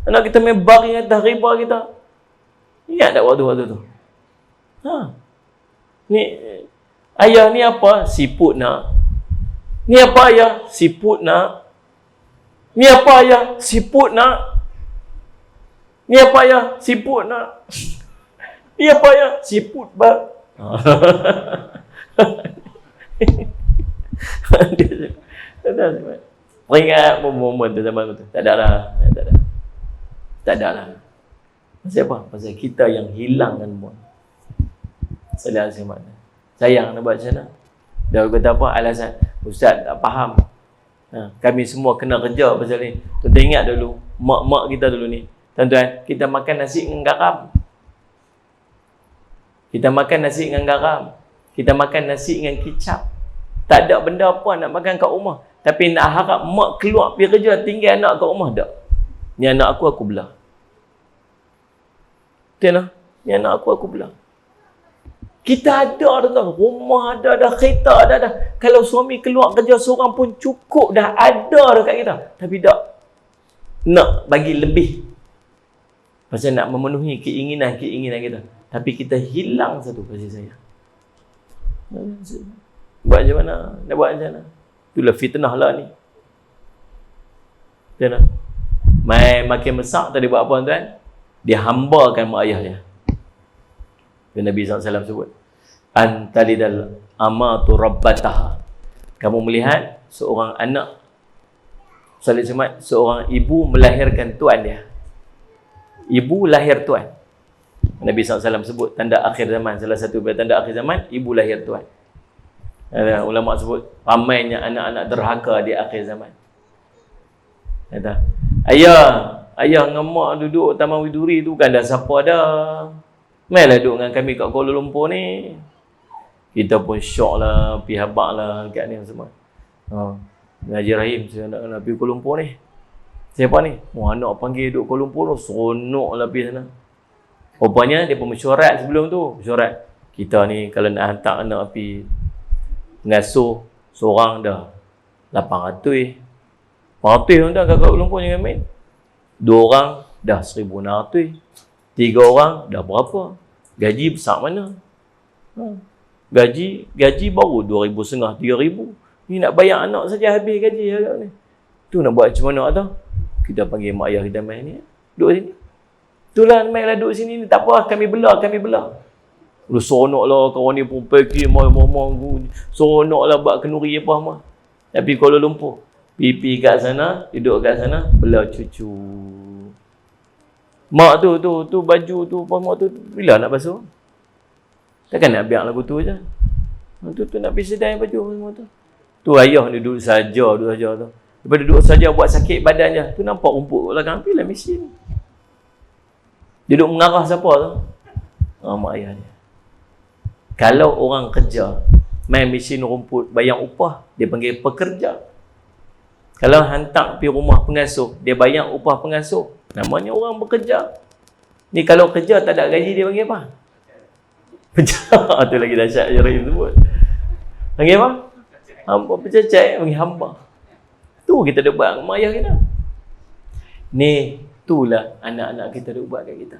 Anak kita main baring atas riba kita. Ingat tak waktu tu? Ni ayah ni apa? Siput nak. Ni apa ayah? Siput nak. Ni apa ayah? Siput nak. Ni apa ayah? Siput nak. Ni apa ayah? Siput bang. Ingat momen tu zaman tu. Tak ada lah. Pasal apa? Pasal kita yang hilangkan pun. Sayang nak buat macam mana? Dia kata apa? Alasan Ustaz tak faham. Kami semua kena kerja pasal ni. Tuan ingat dulu, mak-mak kita dulu ni. Tuan-tuan, kita makan nasi dengan garam. Kita makan nasi dengan garam. Kita makan nasi dengan kicap. Tak ada benda apa nak makan kat rumah. Tapi nak harap mak keluar pergi kerja, tinggal anak kat rumah, tak. Ni anak aku belah. Tengok, ni anak aku belah. Kita ada tuan-tuan, rumah ada, kereta ada. Kalau suami keluar kerja seorang pun cukup dah ada dekat kita. Tapi tak nak bagi lebih. Pasal nak memenuhi keinginan kita. Tapi kita hilang satu kasih sayang. Buat macam mana? Nak buat macam mana? Itulah fitnah lah ni. Macam mana? Makin besar tadi buat apa tuan? Dia hambakan mak ayah dia. Nabi SAW sebut, antalidal amatu rabbataha. Kamu melihat seorang anak, seorang ibu melahirkan tuan dia. Ibu lahir tuan. Nabi SAW sebut tanda akhir zaman. Salah satu tanda akhir zaman, ibu lahir tuan. Ulama sebut ramainya anak-anak derhaka di akhir zaman. Kata, ayah dengan mak duduk Taman Widuri tu kan dah siapa dah. Mainlah duduk dengan kami kat Kuala Lumpur ni. Kita pun syok lah, pergi habak lah kat ni semua. Haji Rahim, saya nak pergi Kuala Lumpur ni. Siapa ni? Anak panggil duduk Kuala Lumpur tu, seronok lah pergi sana. Rupanya dia pun mesyuarat sebelum tu. Mesyuarat, kita ni kalau nak hantar anak pergi ngasuh seorang dah 800. 800 dah kat Kuala Lumpur jangan main. 2 orang dah 1,600. 3 orang dah berapa? Gaji besar mana? Gaji baru 2,500, 3,000. Ni nak bayar anak saja habis gaji agak ni. Tu nak buat macam mana tau? Kita panggil mak ayah kita main ni. Duduk sini. Itulah mainlah duduk sini ni. Tak apa, kami belah. Lu seronok lah kawan ni pun pergi seronok lah buat kenuri apa mah. Tapi Kuala Lumpur, pipi kat sana, duduk kat sana, belah cucu. Mak tu baju tu mak tu bila nak basuh? Takkan nak biar lagu tu je. Tu nak pergi sedai baju semua tu. Tu ayah ni duduk saja tu. Lepas duduk saja buat sakit badan je. Tu nampak rumput kat belakang, pilih mesin. Dia duduk mengarah siapa tu? Mak ayah dia. Kalau orang kerja main mesin rumput bayar upah, dia panggil pekerja. Kalau hantar pergi rumah pengasuh, dia bayar upah pengasuh, namanya orang bekerja. Ni kalau kerja tak ada gaji, dia panggil apa? Pecah. Tu lagi dahsyat Ibrahim sebut. Panggil apa? Hamba pecacai, panggil hamba. Tu kita ada buat dengan mak ayah kita. Ni, itulah anak-anak kita ada buat kat kita.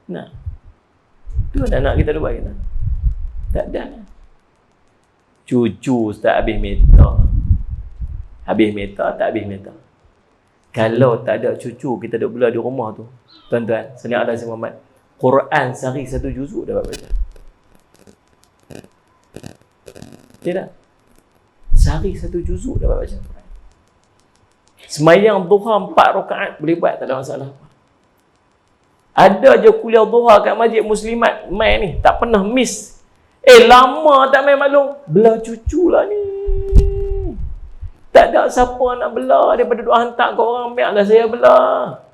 Nah. Tu anak-anak kita ada buat kita. Tak ada. Cucu tak habis meter. Habis meter, tak habis meter. Kalau tak ada cucu, kita duduk bela di rumah tu. Tuan-tuan, Sallallahu Alaihi Wasallam, Quran sehari 1 juzuk dapat baca. Tidak? Sehari 1 juzuk dapat baca Quran. Semayang duha 4 rakaat boleh buat, tak ada masalah. Ada je kuliah duha kat Masjid Muslimat, main ni, tak pernah miss. Lama tak main maklum. Belah cucu lah ni. Tak ada siapa nak belah daripada duk hantar ke orang, biarlah saya belah.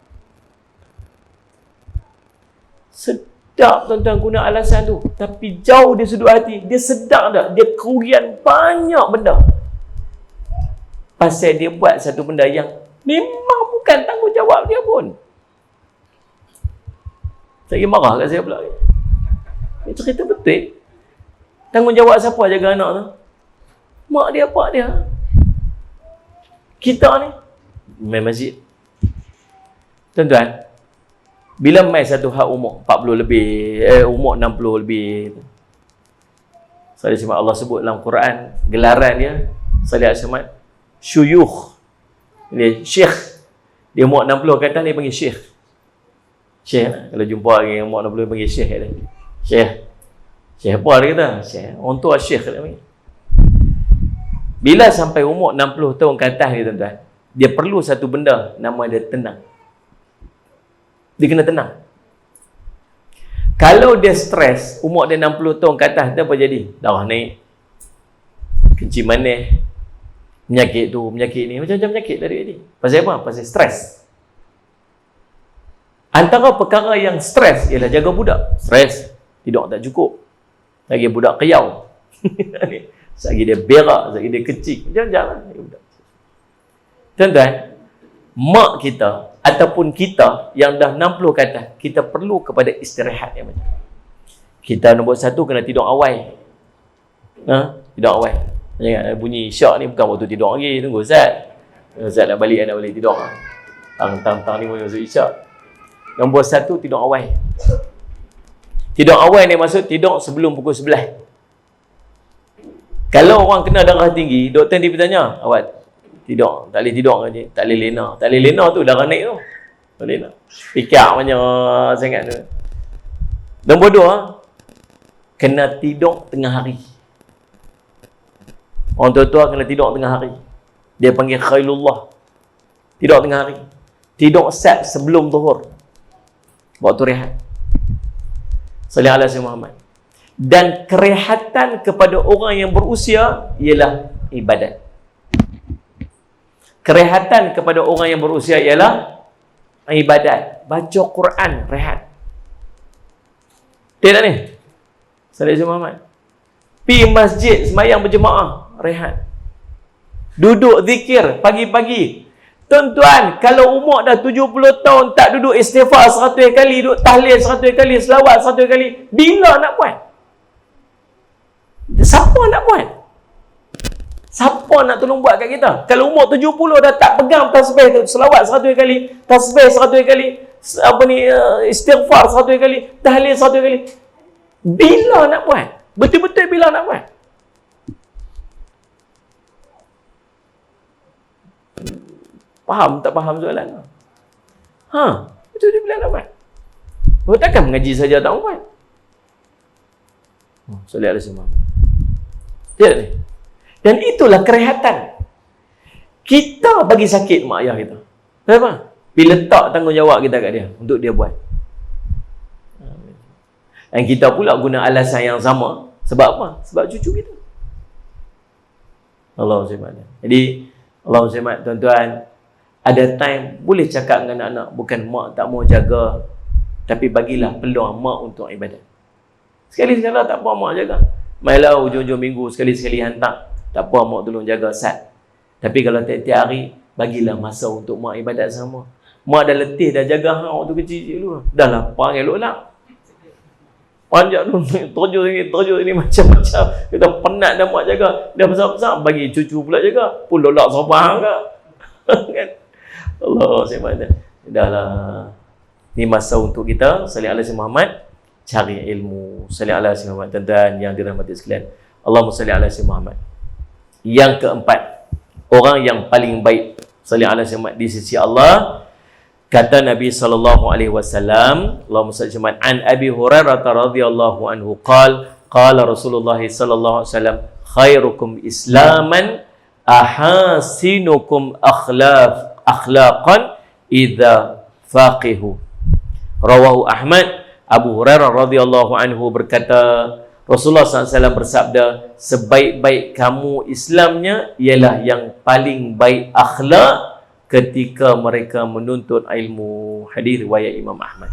Sedap tuan-tuan guna alasan tu. Tapi jauh dia sudut hati. Dia sedar tak? Dia kerugian banyak benda. Pasal dia buat satu benda yang memang bukan tanggungjawab dia pun. Saya marah kat saya pula. Dia cerita betul. Tanggungjawab siapa jaga anak tu? Mak dia, pak dia. Kita ni main masjid. Tuan-tuan, bila main satu hak umur 40 lebih, umur 60 lebih, saya sebab Allah sebut dalam Quran, gelaran dia Salih Asmat syuyukh. Dia syekh. Dia umur 60 kata dia panggil syekh. Syekh, kalau jumpa orang yang umur 60 panggil syekh dia. Syekh. Syekh apa dia kata? Syekh. Orang tua syekh dia panggil. Bila sampai umur 60 tahun ke atas ni tuan-tuan, dia perlu satu benda, nama dia tenang. Dia kena tenang. Kalau dia stres, umur dia 60 tahun ke atas, apa jadi? Darah naik, kencing manis, penyakit tu, penyakit ni, macam-macam penyakit tadi ni. Pasal apa? Pasal stres. Antara perkara yang stres ialah jaga budak. Stres, tidur tak cukup. Lagi budak keyau. Lagi dia berak, lagi dia kecil. Jangan-jangan. Tuan-tuan, mak kita ataupun kita yang dah 60 ke atas, kita perlu kepada istirahat yang macam. Kita nombor 1 kena tidur awal. Tidur awal. Jangan bunyi syak ni bukan waktu tidur lagi. Tunggu Ustaz. Ustaz nak balik, nak boleh tidur. Tang-tang ni boleh masuk isyak. Nombor 1 tidur awal. Tidur awal ni maksud tidur sebelum pukul 11. Kalau orang kena darah tinggi, doktor dia bertanya, awak tidur, tak boleh tidur je, tak boleh lena. Tak boleh lena tu darah naik tu. Tak boleh lena. Fikir banyak sangat tu. Nombor 2, kena tidur tengah hari. Orang tua-tua kena tidur tengah hari. Dia panggil khailullah. Tidur tengah hari. Tidur sat sebelum zuhur. Waktu rehat. Sallallahu Alaihi Wasallam. Dan kerehatan kepada orang yang berusia ialah ibadat. Kerehatan kepada orang yang berusia ialah ibadat. Baca Quran, rehat. Tidak ni? Sallallahu Alaihi Wasallam. Pergi masjid, semayang berjemaah, rehat. Duduk zikir pagi-pagi. Tuan-tuan, kalau umur dah 70 tahun tak duduk istighfar 100 kali, duduk tahlil 100 kali, selawat 100 kali, bila nak buat? Siapa nak buat? Siapa nak tolong buat kat kita? Kalau umur 70 dah tak pegang tasbih tu, selawat 100 kali, tasbih 100 kali, istighfar 100 kali, tahlil 100 kali. Bila nak buat? Betul-betul bila nak buat? Faham tak faham soalan? Betul dia bila nak buat? Takkan mengaji saja tak buat? Sallallahu Alaihi Wasallam. Tidak ni. Dan itulah kerehatan. Kita bagi sakit mak ayah kita. Kenapa? Bila letak tanggungjawab kita kat dia untuk dia buat. Dan kita pula guna alasan yang sama. Sebab apa? Sebab cucu kita. Allah SWT. Jadi Allah SWT, tuan-tuan, ada time boleh cakap dengan anak, bukan mak tak mau jaga, tapi bagilah peluang mak untuk ibadat. Sekali-sekala tak apa mak jaga. Mainlah hujung-hujung minggu sekali-sekali hantar. Tak apa mak tolong jaga sat. Tapi kalau tiap-tiap hari, bagilah masa untuk mak ibadat sama. Mak dah letih, dah jaga hang waktu kecil dulu. Dah lapar elok-elok. Panjang tu, terjun ini macam-macam. Kita penat dah mak jaga. Dah besar-besar, bagi cucu pula jaga. Pun lolak sabar ke. Kan? Allah, saya mana. Dah lah. Ni masa untuk kita, salih ala Sayyidina Muhammad, cari ilmu. Salih ala Sayyidina Muhammad, tuan-tuan yang dirahmati sekalian. Allahumma salli ala Sayyidina Muhammad. Yang keempat, orang yang paling baik, salih ala Sayyidina Muhammad, di sisi Allah, kata Nabi sallallahu alaihi wasallam, Allahumma salli ala an Abi Hurairah radhiyallahu anhu qala Rasulullah sallallahu alaihi wasallam, khairukum islaman ahasinukum akhlaqan idza faqihu. Rawahu Ahmad. Abu Hurairah radhiyallahu anhu berkata, Rasulullah SAW bersabda, sebaik-baik kamu Islamnya ialah yang paling baik akhlak ketika mereka menuntut ilmu. Hadis riwayat Imam Ahmad.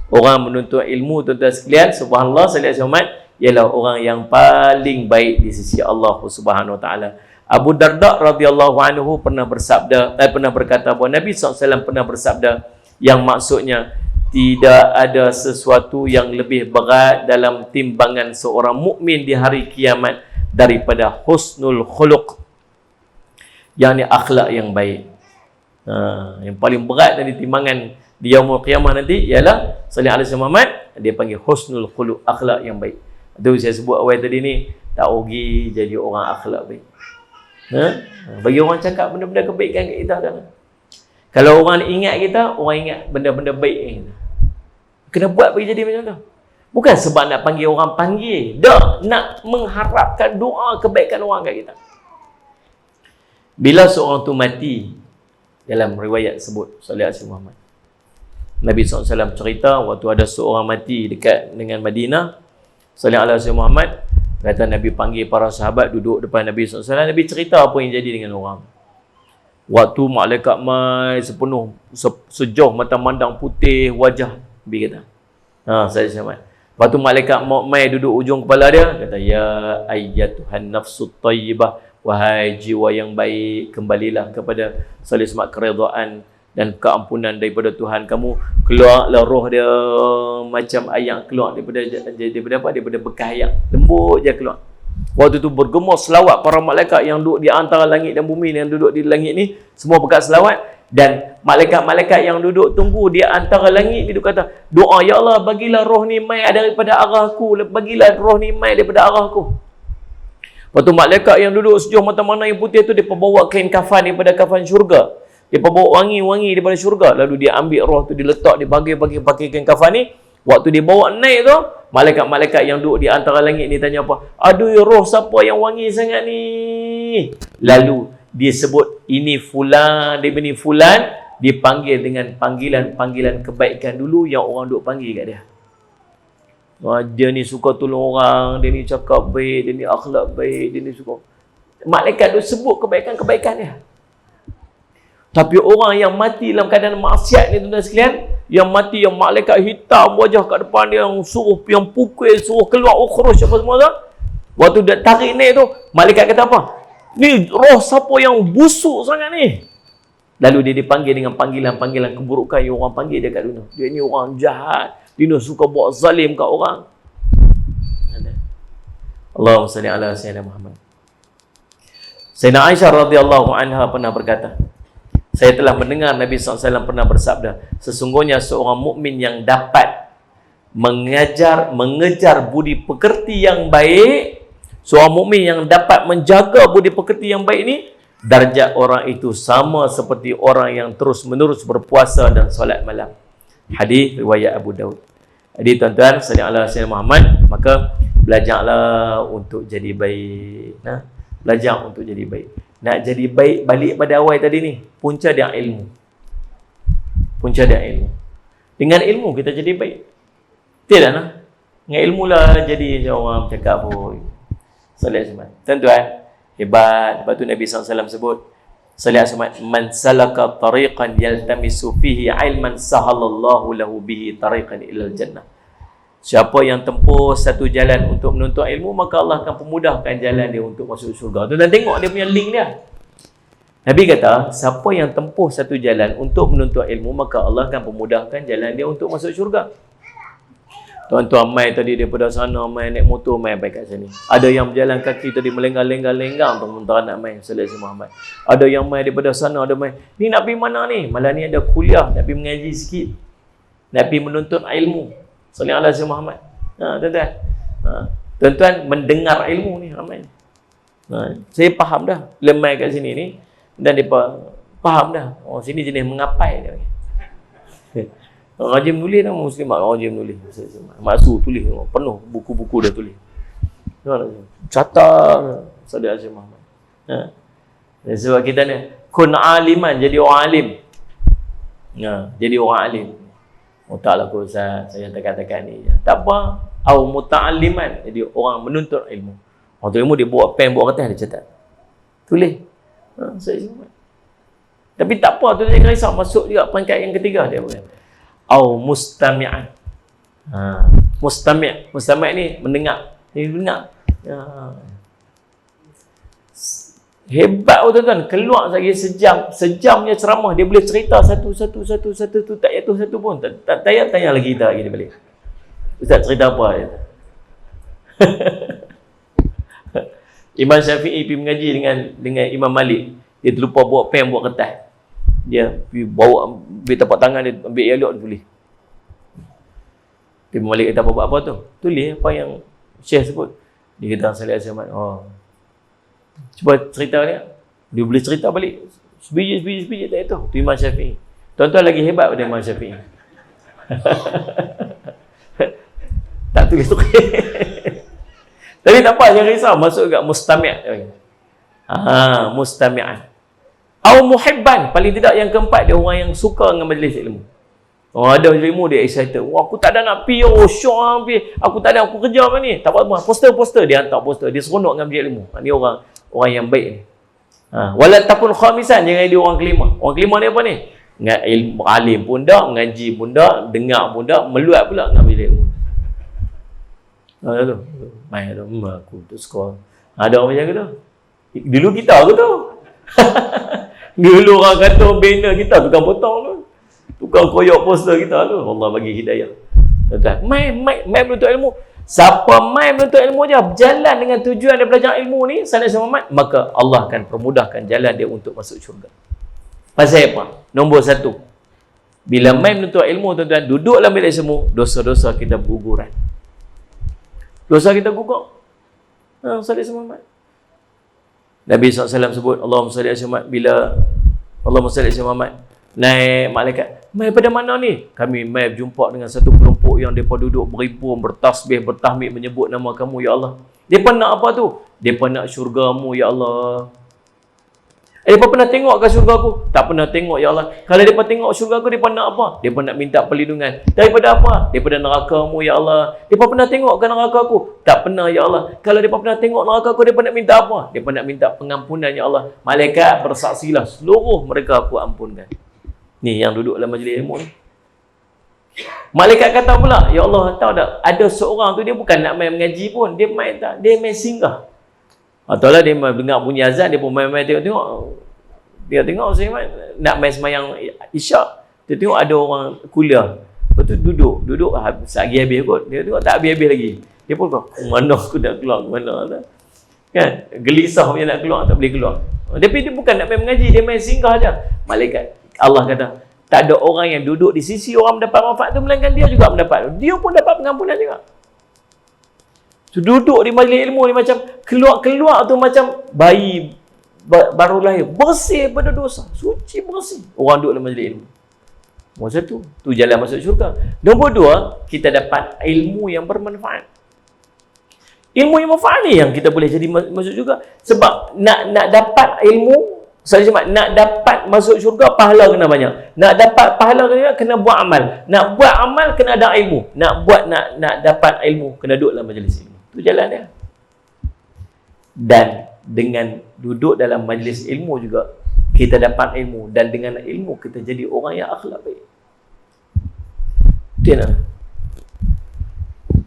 Orang menuntut ilmu, tuan-tuan sekalian, subhanallah, sallallahu alaihi wasallam, ialah orang yang paling baik di sisi Allah Subhanahu wa taala. Abu Darda radhiyallahu anhu pernah berkata bahawa Nabi SAW pernah bersabda, yang maksudnya tidak ada sesuatu yang lebih berat dalam timbangan seorang mukmin di hari kiamat daripada husnul khuluq, yakni akhlak yang baik. Yang paling berat dari timbangan di yaumul qiyamah nanti ialah salih alaihi Muhammad, dia panggil husnul khuluq, akhlak yang baik. Itu saya sebut awal tadi ni, tak rugi jadi orang akhlak baik. Bagi orang cakap benda-benda kebaikan kat kita kan. Kalau orang ingat kita, orang ingat benda-benda baik kita. Kena buat bagi jadi macam tu. Bukan sebab nak panggil orang panggil, dah nak mengharapkan doa kebaikan orang kat kita. Bila seorang tu mati, dalam riwayat sebut sallallahu alaihi Muhammad, Nabi SAW cerita waktu ada seorang mati dekat dengan Madinah, sallallahu alaihi Muhammad, kata Nabi panggil para sahabat duduk depan Nabi SAW. Nabi cerita apa yang jadi dengan orang. Waktu malaikat mai sepenuh sejauh mata mandang putih wajah Nabi kata. Saya sama. Lepas tu malaikat mai duduk ujung kepala dia, kata, ya ayyatuhan nafsut tayyibah, wahai jiwa yang baik, kembalilah kepada semak keredaan dan keampunan daripada Tuhan kamu. Keluarlah roh dia macam air keluar daripada bekas air, lembut je keluar. Waktu tu bergema selawat para malaikat yang duduk di antara langit dan bumi, yang duduk di langit ni semua berkat selawat, dan malaikat-malaikat yang duduk tunggu di antara langit ni duduk kata doa, ya Allah bagilah roh ni mai daripada arah aku, bagilah roh ni mai daripada arah aku. Lepas tu malaikat yang duduk sejauh mata mana yang putih tu, dia bawa kain kafan daripada kafan syurga, dia bawa wangi-wangi daripada syurga, lalu dia ambil roh tu, diletak, dibagi-bagi pakai kain kafan ni. Waktu dia bawa naik tu, malaikat-malaikat yang duduk di antara langit ni tanya apa? Aduh, roh siapa yang wangi sangat ni? Lalu dia sebut ini fulan, dia bini fulan, dipanggil dengan panggilan-panggilan kebaikan dulu yang orang duk panggil kat dia. Dia ni suka tolong orang, dia ni cakap baik, dia ni akhlak baik, dia ni suka. Malaikat duk sebut kebaikan-kebaikan dia. Tapi orang yang mati dalam keadaan maksiat ni, tuan-tuan sekalian, yang mati, yang malaikat hitam wajah kat depan dia, yang suruh, yang pukul, suruh keluar ukhruj apa semua tu. Waktu dia tarik naik tu, malaikat kata apa? Ni roh siapa yang busuk sangat ni? Lalu dia dipanggil dengan panggilan-panggilan keburukan yang orang panggil dia kat dunia. Dia ni orang jahat, dia ni suka buat zalim kat orang. Allahumma salli ala Sayyidina Muhammad. Sayyidina Aisyah radhiyallahu anha pernah berkata, saya telah mendengar Nabi SAW pernah bersabda, sesungguhnya seorang mukmin yang dapat mengejar budi pekerti yang baik, seorang mukmin yang dapat menjaga budi pekerti yang baik ni, darjat orang itu sama seperti orang yang terus-menerus berpuasa dan solat malam. Hadis riwayat Abu Daud. Jadi tuan-tuan, sallallahu alaihi wasallam Muhammad, maka belajarlah untuk jadi baik. Belajar untuk jadi baik. Nak jadi baik, balik pada awal tadi ni, punca dia ilmu. Punca dia ilmu. Dengan ilmu kita jadi baik. Tidak lah. Dengan ilmu lah jadi orang cakap pun. Sallallahu alaihi. Tuan-tuan, hebat. Lepas tu Nabi SAW sebut, sallallahu alaihi wasallam, man salaka tariqan yaltamisu fihi ilman sahalallahu lahu bihi tariqan ilal jannah. Siapa yang tempuh satu jalan untuk menuntut ilmu, maka Allah akan pemudahkan jalan dia untuk masuk syurga. Tuan-tuan tengok dia punya link dia. Nabi kata, siapa yang tempuh satu jalan untuk menuntut ilmu, maka Allah akan pemudahkan jalan dia untuk masuk syurga. Tuan-tuan mai tadi daripada sana, mai naik motor, mai sampai kat sini. Ada yang berjalan kaki tadi melenggang-lenggang tuan-tuan nak mai Sallallahu Alaihi Muhammad. Ada yang mai daripada sana, ada mai. Ni nak pergi mana ni? Malam ni ada kuliah, nak pergi mengaji sikit. Nak pergi menuntut ilmu. Sallallahu Alaihi Muhammad. Tuan-tuan. Tuan-tuan mendengar ilmu ni ramai. Saya faham dah lemai kat sini ni. Dan mereka faham dah. Oh, sini jenis mengapai dia. Orang rajin menulis nama Muslimat. Orang rajin menulis. Maksud tulis. Penuh buku-buku dah tulis. Catat. Saudara Asyik Muhammad. Sebab kita ni. Kun aliman. Jadi orang alim. Jadi orang alim. Oh taklah kot saya tekan-tekan ni. Tak apa. Au muta'alliman. Jadi orang menuntut ilmu. Orang tu ilmu dia buat pen, buat kertas, dia catat. Tulis. Saya tapi tak apa tu, dia risau masuk juga peringkat yang ketiga dia boleh. Au mustami'an. Mustami' ni mendengar. Dia dengar. Hebat tuan-tuan, keluar lagi sejamnya ceramah dia boleh cerita satu tu tak jatuh satu pun. Tak tanya lagi kita lagi dia balik. Ustaz cerita apa dia? Imam Syafi'i pergi mengaji dengan Imam Malik. Dia terlupa bawa pen, bawa kertas. Dia pergi bawa, ambil tapak tangan dia, ambil elok, dia tulis. Imam Malik kata apa tu? Tulis apa yang Syekh sebut. Dia kata Salih Azhamat. Oh. Cuba cerita dia. Dia boleh cerita balik. Sebiji tak tahu. Tu Imam Syafi'i. Tuan-tuan lagi hebat pada Imam Syafi'i. Tak tulis tu. Tapi tak apa, jangan risau. Masuk kat mustami'. Mustami'an. Au muhibban. Paling tidak yang keempat, dia orang yang suka dengan majlis ilmu. Ada ilmu dia excited. Aku tak ada nak pergi. Syok pergi. Aku tak ada, aku kerja apa ni. Tak apa. Poster. Dia hantar poster. Dia seronok dengan majlis ilmu. Ni orang yang baik ni. Walatapun khamisan. Jangan dia orang kelima. Orang kelima ni apa ni? Ilmu alim pun tak, ngaji pun tak, dengar pun tak, meluat pula dengan majlis ilmu. Tu. Mai tu. Aku tu sekolah. Ada orang macam tu. Dulu kita aku tu. Dulu orang kata banner kita tukang potong tu. Tukang koyok poster kita tu. Allah bagi hidayah. Tuan-tuan, mai menuntut ilmu. Siapa mai menuntut ilmu je, berjalan dengan tujuan dia belajar ilmu ni, Salih Muhammad, maka Allah akan permudahkan jalan dia untuk masuk syurga. Pasal apa? Nombor satu. Bila mai menuntut ilmu, tuan-tuan, duduk dalam bilik semu, dosa-dosa kita berguguran. Dosa kita gugur. Salih Muhammad. Nabi SAW sebut, Allahumma salli ala Muhammad, bila Allahumma salli ala Muhammad, naik malaikat, mai pada mana ni? Kami mai berjumpa dengan satu kelompok yang mereka duduk berimpun, bertasbih, bertahmid, menyebut nama kamu, ya Allah. Mereka nak apa tu? Mereka nak syurgamu, ya Allah. Mereka pernah tengok ke syurga aku? Tak pernah tengok, ya Allah. Kalau mereka tengok syurga aku, mereka nak apa? Mereka nak minta perlindungan. Daripada apa? Daripada neraka-Mu, ya Allah. Mereka pernah tengok ke neraka aku? Tak pernah, ya Allah. Kalau mereka pernah tengok neraka aku, mereka nak minta apa? Mereka nak minta pengampunan, ya Allah. Malaikat bersaksilah, seluruh mereka aku ampunkan. Ni yang duduk dalam majlis ilmu ni. Malaikat kata pula, ya Allah, tahu tak? Ada seorang tu, dia bukan nak main mengaji pun. Dia main tak? Dia main singgah. Atau lah dia dengar bunyi azan, dia pun main-main tengok-tengok. Dia tengok saya nak main semayang isyak. Dia tengok ada orang kuliah. Lepas tu duduk sehari habis kot. Dia tengok tak habis-habis lagi. Dia pun kata, mana aku nak keluar, mana tak? Kan? Gelisah punya nak keluar, tak boleh keluar. Tapi dia bukan nak main mengaji, dia main singgah je. Malaikat. Allah kata, tak ada orang yang duduk di sisi orang mendapat manfaat tu, melainkan dia juga mendapat. Dia pun dapat pengampunan juga. So, duduk di majlis ilmu ni macam keluar tu macam bayi baru lahir, bersih pada dosa, suci bersih. Orang duduk dalam majlis ilmu. Nombor satu, tu jalan masuk syurga. Nombor dua, kita dapat ilmu yang bermanfaat. Ilmu yang bermanfaat ni yang kita boleh jadi masuk syurga. Sebab nak dapat ilmu, nak dapat masuk syurga, pahala kena banyak. Nak dapat pahala kena buat amal. Nak buat amal kena ada ilmu. Nak dapat ilmu kena duduk dalam majlis ilmu. Itu jalan dia. Dan dengan duduk dalam majlis ilmu juga kita dapat ilmu, dan dengan ilmu kita jadi orang yang akhlak baik. Dia nak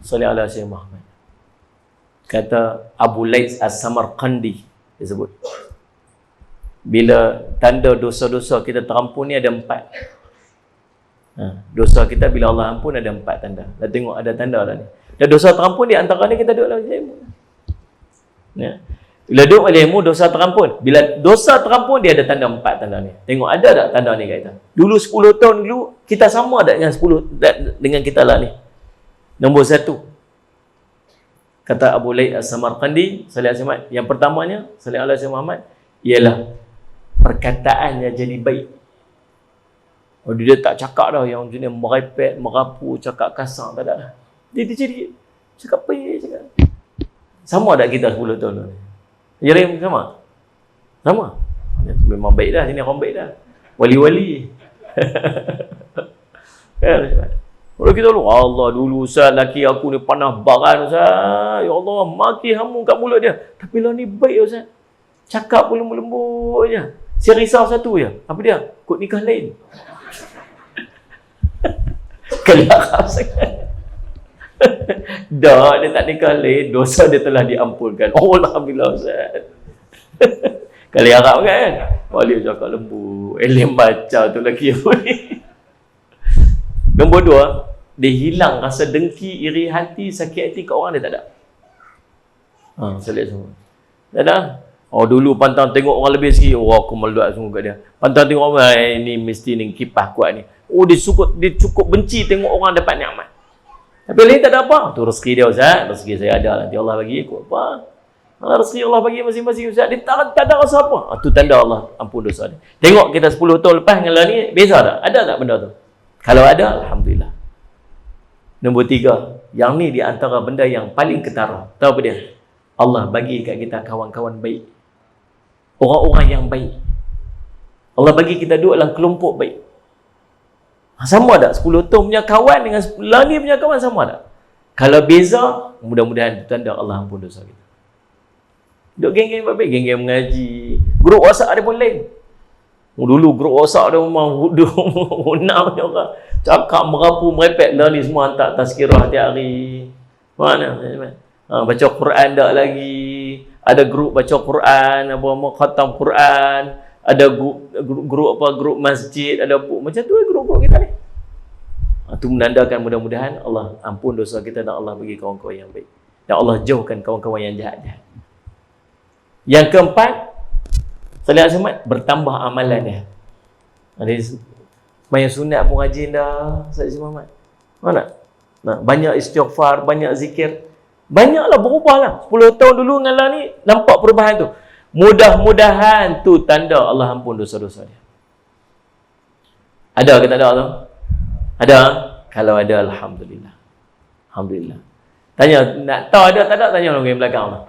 Salih ala Syekh Muhammad. Kata Abu Laits As-Samarqandi, dia sebut, bila tanda dosa-dosa kita terampun ni ada 4. Dosa kita bila Allah ampun ada 4 tanda. Dah tengok ada tanda dah ni. Dan dosa terampun di antara ni kita duduk dalam majlis ilmu. Ya. Bila duduk majlis ilmu dosa terampun. Bila dosa terampun dia ada tanda 4 tanda ni. Tengok ada tak tanda ni kat kita? Dulu 10 tahun dulu kita sama tak dengan 10 dengan kita lah ni. Nombor 1. Kata Abu Laith As-Samarqandi, sallallahu alaihi wasallam, yang pertamanya sallallahu alaihi Muhammad ialah perkataannya jadi baik. Oh, dia tak cakap dah yang jenis merepek, merapu, cakap kasar, tak ada dah. Dia jadi cakap baik, cakap. Sama tak kita 10 tahun ni? Jerim sama? Sama. Memang baik dah, sini orang baik dah. Wali-wali. Kalau kita dulu, Allah dulu Ustaz, laki aku ni panah baran Ustaz. Ya Allah, maki hamun kat mulut dia. Tapi lah ni baik Ustaz. Cakap pun lembut-lembut je. Saya risau satu je. Apa dia? Kut nikah lain. Kelakar sangat. Dah, dia tak nikah lain. Dosa dia telah diampunkan. Oh, Alhamdulillah Ustaz. Kali harap kan? Balik cakap lembut. Elem baca tu lagi apa ni. Nombor 2, dia hilang rasa dengki, iri hati, sakit hati kat orang dia tak ada. Selit semua. Tak ada. Oh, dulu pantang tengok orang lebih sikit, oh aku meluat semua kat dia. Pantang tengok orang ni mesti ni kipas kuat ni. Oh, dia cukup benci tengok orang dapat nikmat. Tapi lain tak ada apa. Tu rezeki dia Ustaz. Rezeki saya ada, nanti Allah bagi ikut apa. Rezeki Allah bagi masing-masing Ustaz. Dia tak ada rasa apa. Tu tanda Allah ampun dosa dia. Tengok kita 10 tahun lepas dengan lah ni, beza tak? Ada tak benda tu? Kalau ada, Alhamdulillah. Nombor 3, yang ni di antara benda yang paling ketara. Tahu apa dia? Allah bagi kat kita kawan-kawan baik. Orang-orang yang baik. Allah bagi kita duduk dalam kelompok baik. Sama tak? 10 tahun punya kawan dengan lani punya kawan sama tak? Kalau beza, mudah-mudahan tanda Allah ampun dosa kita. Duduk geng-geng baik, geng-geng mengaji. Grup WhatsApp ada pun lain. Dulu grup WhatsApp dia memang hunam orang. Cakap merapu merepek lah ni semua hantar tazkirah tiap hari. Mana? Baca Quran tak lagi. Ada grup baca Quran, apa khatam Quran, ada grup masjid, ada macam tu grup-grup kita ni. Itu menandakan mudah-mudahan Allah ampun dosa kita dan Allah bagi kawan-kawan yang baik. Dan Allah jauhkan kawan-kawan yang jahat-jahat. Yang keempat, Salih Asmat bertambah amalan dia. Banyak sunat pun rajin dah Salih Muhammad. Mana? Nah, banyak istighfar, banyak zikir. Banyaklah berubah lah. 10 tahun dulu dengan Allah ni nampak perubahan tu. Mudah-mudahan tu tanda Allah ampun dosa-dosa dia. Ada ke tak ada tu? Ada? Kalau ada, Alhamdulillah. Alhamdulillah. Tanya, nak tahu ada tak ada? Tanya orang yang belakang tu.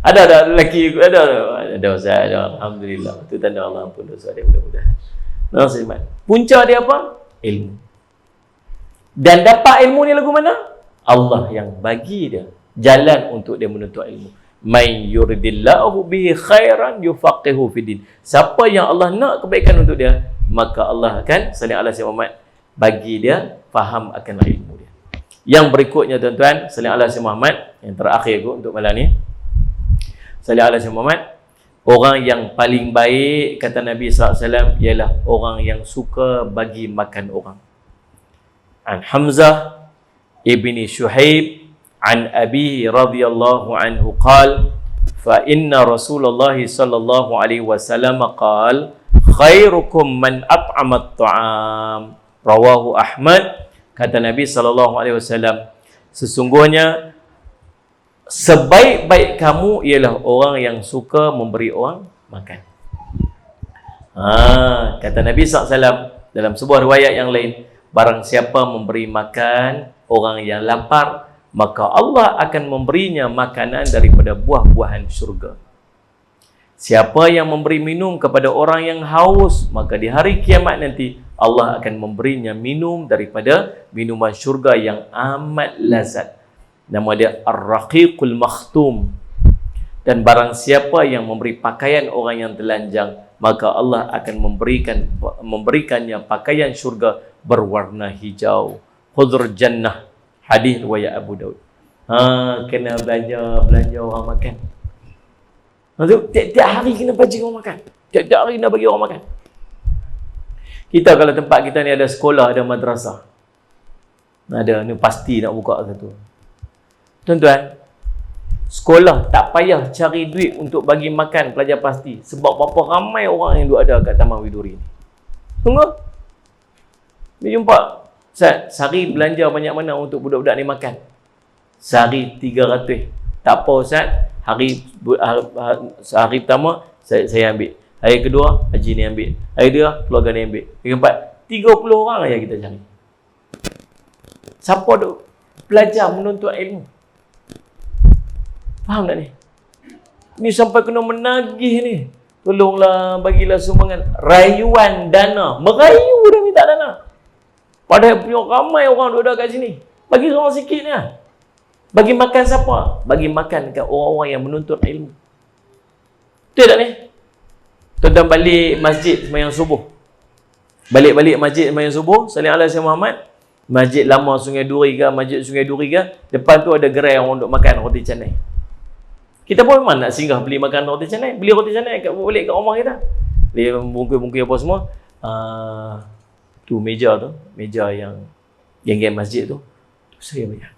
Ada tak lelaki? Ada Ustaz, ada. Alhamdulillah. Itu tanda Allah ampun dosa dia, mudah-mudahan. Nasihat. Punca dia apa? Ilmu. Dan dapat ilmu ni lagu mana? Allah yang bagi dia jalan untuk dia menuntut ilmu. May yuridillahu bihi khairan yufaqihu fiddin. Siapa yang Allah nak kebaikan untuk dia, maka Allah akan sallallahu alaihi Muhammad bagi dia faham akan ilmu dia. Yang berikutnya tuan-tuan, sallallahu alaihi Muhammad, yang terakhir untuk malam ni. Sallallahu alaihi Muhammad, orang yang paling baik kata Nabi SAW ialah orang yang suka bagi makan orang. An Hamzah ibni Shuhaib an Abi radhiyallahu anhu qala fa inna Rasulullah sallallahu alaihi wasallam qala khairukum man at'ama at-ta'am rawahu Ahmad. Kata Nabi sallallahu alaihi wasallam, sesungguhnya sebaik-baik kamu ialah orang yang suka memberi orang makan. Kata Nabi SAW dalam sebuah riwayat yang lain, barang siapa memberi makan orang yang lapar, maka Allah akan memberinya makanan daripada buah-buahan syurga. Siapa yang memberi minum kepada orang yang haus, maka di hari kiamat nanti Allah akan memberinya minum daripada minuman syurga yang amat lazat. Nama dia Ar-Raqiqul Makhtum. Dan barang siapa yang memberi pakaian orang yang telanjang, maka Allah akan memberikannya pakaian syurga berwarna hijau. Khudr jannah. Hadis riwayat Abu Daud. Kena belanja orang makan. Maksud, tiap-tiap hari kena bagi orang makan. Tiap-tiap hari kena bagi orang makan. Kita kalau tempat kita ni ada sekolah, ada madrasah. Ada, ni pasti nak buka satu. Tuan-tuan, sekolah tak payah cari duit untuk bagi makan pelajar pasti. Sebab berapa ramai orang yang duk ada kat Taman Widuri ni. Tunggu. Dia jumpa. Ustaz, sehari belanja banyak mana untuk budak-budak ni makan? Sehari 300. Tak apa Ustaz, hari pertama saya ambil. Hari kedua, haji ni ambil. Hari kedua, keluarga ni ambil. Hari keempat, 30 orang aja kita cari. Siapa duk belajar menuntut ilmu? Faham tak ni? Ni sampai kena menagih ni. Tolonglah, bagilah sumbangan. Rayuan dana. Merayu dah minta dana. Padahal punya ramai orang duduk kat sini. Bagi orang sikit ni lah. Bagi makan siapa? Bagi makan kat orang-orang yang menuntut ilmu. Betul tak ni? Tuan-tuan balik masjid sembahyang subuh. Balik-balik masjid sembahyang subuh. Saling ala Sayyidina Muhammad. Masjid lama Sungai Duri ke, masjid Sungai Duri ke, depan tu ada gerai orang duk makan roti canai. Kita pun memang nak singgah beli makan roti canai. Beli roti canai balik kat rumah kita. Beli bungkus-bungkus apa semua. Tu meja tu, meja yang geng-geng masjid tu, saya bayar.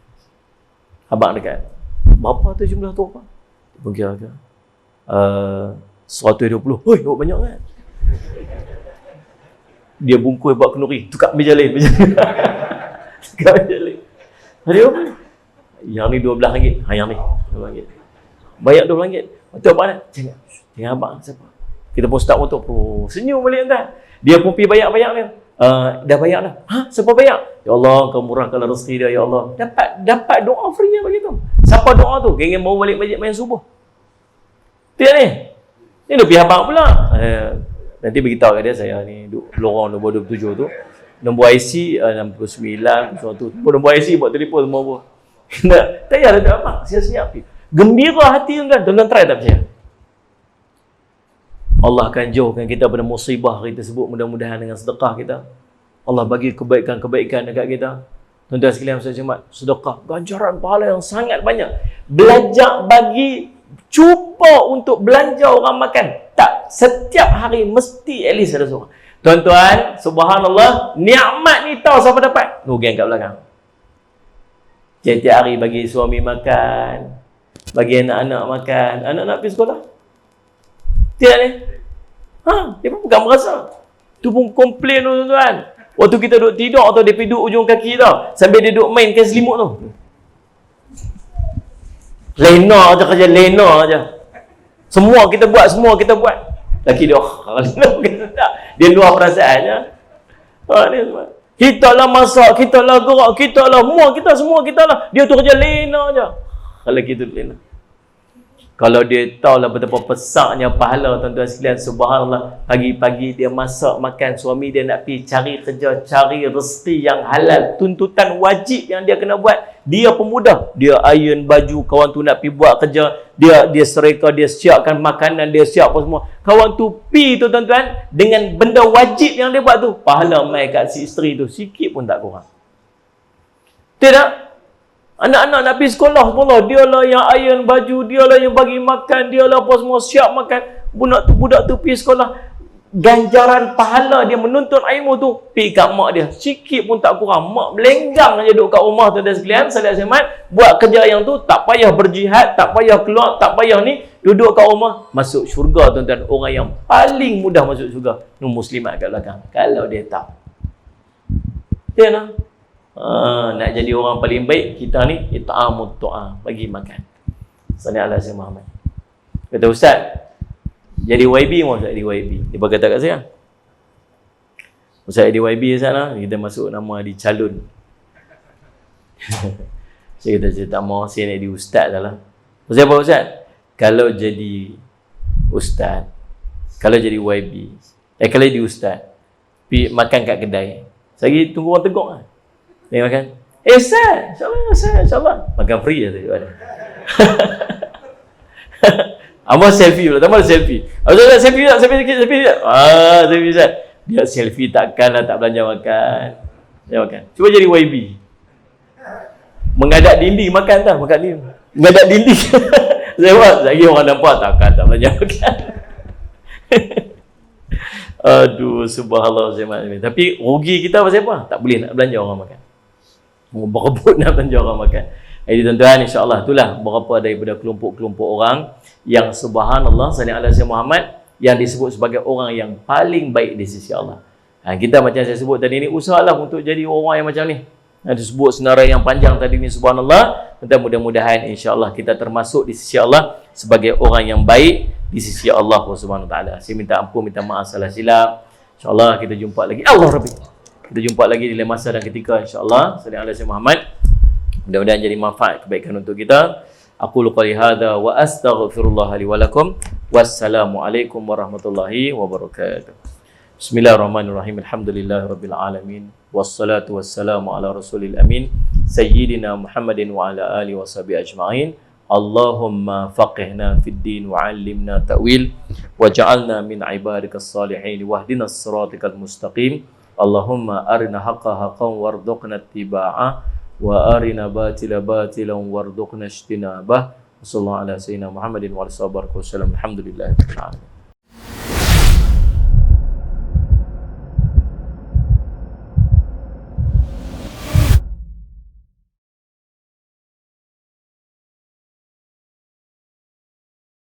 Abang dekat, berapa tu jumlah tu apa? Mungkin agak 120. Hoi, banyak kan? Dia bungkus buat kenduri, tukar meja lain. Tukar meja lain. Ada apa? Yang ni RM12. Yang ni RM12. Bayar RM12. Betul abang nak? Jangan abang siapa? Kita pun start motor. Senyum balik entah. Dia pun pergi bayar-bayar ni. Dah bayar dah. Siapa bayar? Ya Allah, kau murahkanlah rezeki dia, ya Allah. Dapat doa free yang begitu. Siapa doa tu? Geng mau balik masjid main subuh. Tiap ni. Ni dia pergi abang pula. Nanti beritahu kat dia, saya ni lorong nombor 27 tu. Nombor IC 69 suatu. Nombor IC buat telefon semua apa. Tak payah dah abang. Siap-siap. Gembira hati tuan-tuan try tak percaya. Allah akan jauhkan kita pada musibah hari tersebut, mudah-mudahan dengan sedekah kita. Allah bagi kebaikan-kebaikan dekat kita. Tuan-tuan sekalian, sedekah, ganjaran pahala yang sangat banyak. Belajar bagi, cuba untuk belanja orang makan. Tak, setiap hari mesti at least ada seorang. Tuan-tuan, subhanallah, nikmat ni tahu siapa dapat? Geng kat belakang. Setiap hari bagi suami makan, bagi anak-anak makan. Anak-anak pergi sekolah? Tidak ni? Dia pun bukan merasa. Tu pun komplain tuan-tuan. Waktu kita duduk tidur atau dia pergi duduk ujung kaki tau, sambil dia duduk main kes selimut tu. Lena je kerja, lena je. Semua kita buat. Laki dia, dia luar perasaannya. Kita lah masak, kita lah gerak, kita lah semua kita lah. Dia tu kerja lena je. Kalau kita lena. Kalau dia tahulah betapa besarnya pahala, tuan-tuan sekalian, subhanallah, pagi-pagi dia masak makan, suami dia nak pergi cari kerja, cari rezeki yang halal, tuntutan wajib yang dia kena buat. Dia pemuda, dia iron baju, kawan tu nak pergi buat kerja, dia sereka, dia siapkan makanan, dia siap apa semua. Kawan tu pergi tu tuan-tuan, dengan benda wajib yang dia buat tu, pahala mai kat si isteri tu, sikit pun tak kurang. Tidak? Anak-anak nak pergi sekolah, dia lah yang iron baju, dia lah yang bagi makan, dia lah apa semua, siap makan. Budak tu pergi sekolah. Ganjaran pahala dia menuntut ilmu tu, pergi kat mak dia. Sikit pun tak kurang. Mak melenggang aja duduk kat rumah tuan-tuan sekalian, Salat Semat, buat kerja yang tu, tak payah berjihad, tak payah keluar, tak payah ni, duduk kat rumah, masuk syurga tuan-tuan. Orang yang paling mudah masuk syurga, muslimat kat belakang. Kalau dia tak. Dia nak. Nak jadi orang paling baik, kita ni it'amut tu'a, bagi makan. Sallallahu alaihi Muhammad. Kata ustaz, jadi YB mau ustaz, jadi YB. Dia berkata kat saya, ustaz jadi YB sana, kita masuk nama di calon. Saya kata saya tak mau, saya nak jadi ustaz dah lah. Ustaz apa ustaz? Kalau jadi ustaz, kalau jadi YB, kalau jadi ustaz, pergi makan kat kedai, saya tunggu orang teguk lah. Dia makan. Ustaz, insyaAllah. Makan free je tu. Amal selfie pula. Tambah selfie. Ustaz, selfie tak? Selfie tak? Selfie Ustaz. Dia selfie takkanlah tak belanja makan. Dia makan. Cuba jadi YB. Mengadap dinding makan tak? Makan ni. Mengadap dinding. Saya buat lagi orang nampak tak belanja makan. Aduh, subhanallah saya maklum. Tapi rugi kita pasal apa? Tak boleh nak belanja orang makan. Berebut nak belanja orang makan. Jadi tuan-tuan, insya-Allah itulah beberapa daripada kelompok-kelompok orang yang subhanallah sallallahu alaihi wasallam Muhammad yang disebut sebagai orang yang paling baik di sisi Allah. Kita macam saya sebut tadi ni, usahalah untuk jadi orang yang macam ni. Disebut senarai yang panjang tadi ni, subhanallah. Dan mudah-mudahan insya-Allah kita termasuk di sisi Allah sebagai orang yang baik di sisi Allah Subhanahu Wa Taala. Saya minta ampun, minta maaf salah silap. Insya-Allah kita jumpa lagi. Allah Rabbi. Kita jumpa lagi di lain masa dan ketika insya-Allah. Sallallahu alaihi Muhammad. Mudah-mudahan jadi manfaat kebaikan untuk kita. Aku qouli hadza wa astaghfirullah li wa lakum. Wassalamualaikum warahmatullahi wabarakatuh. Bismillahirrahmanirrahim. Alhamdulillahirabbil alamin. Wassalatu wassalamu ala rasulil amin. Sayyidina Muhammadin wa ala alihi washabihi ajma'in. Allahumma faqihna fid din wa 'allimna ta'wil waj'alna min ibadikas salihin wahdinas siratal mustaqim. Allahumma arina haqqa haqqan warzuqna ittiba'ah wa arina batila batilan warzuqna ijtinabah. Sallallahu ala sayyidina Muhammadin wa alihi wasallam. Alhamdulillahirabbil alamin.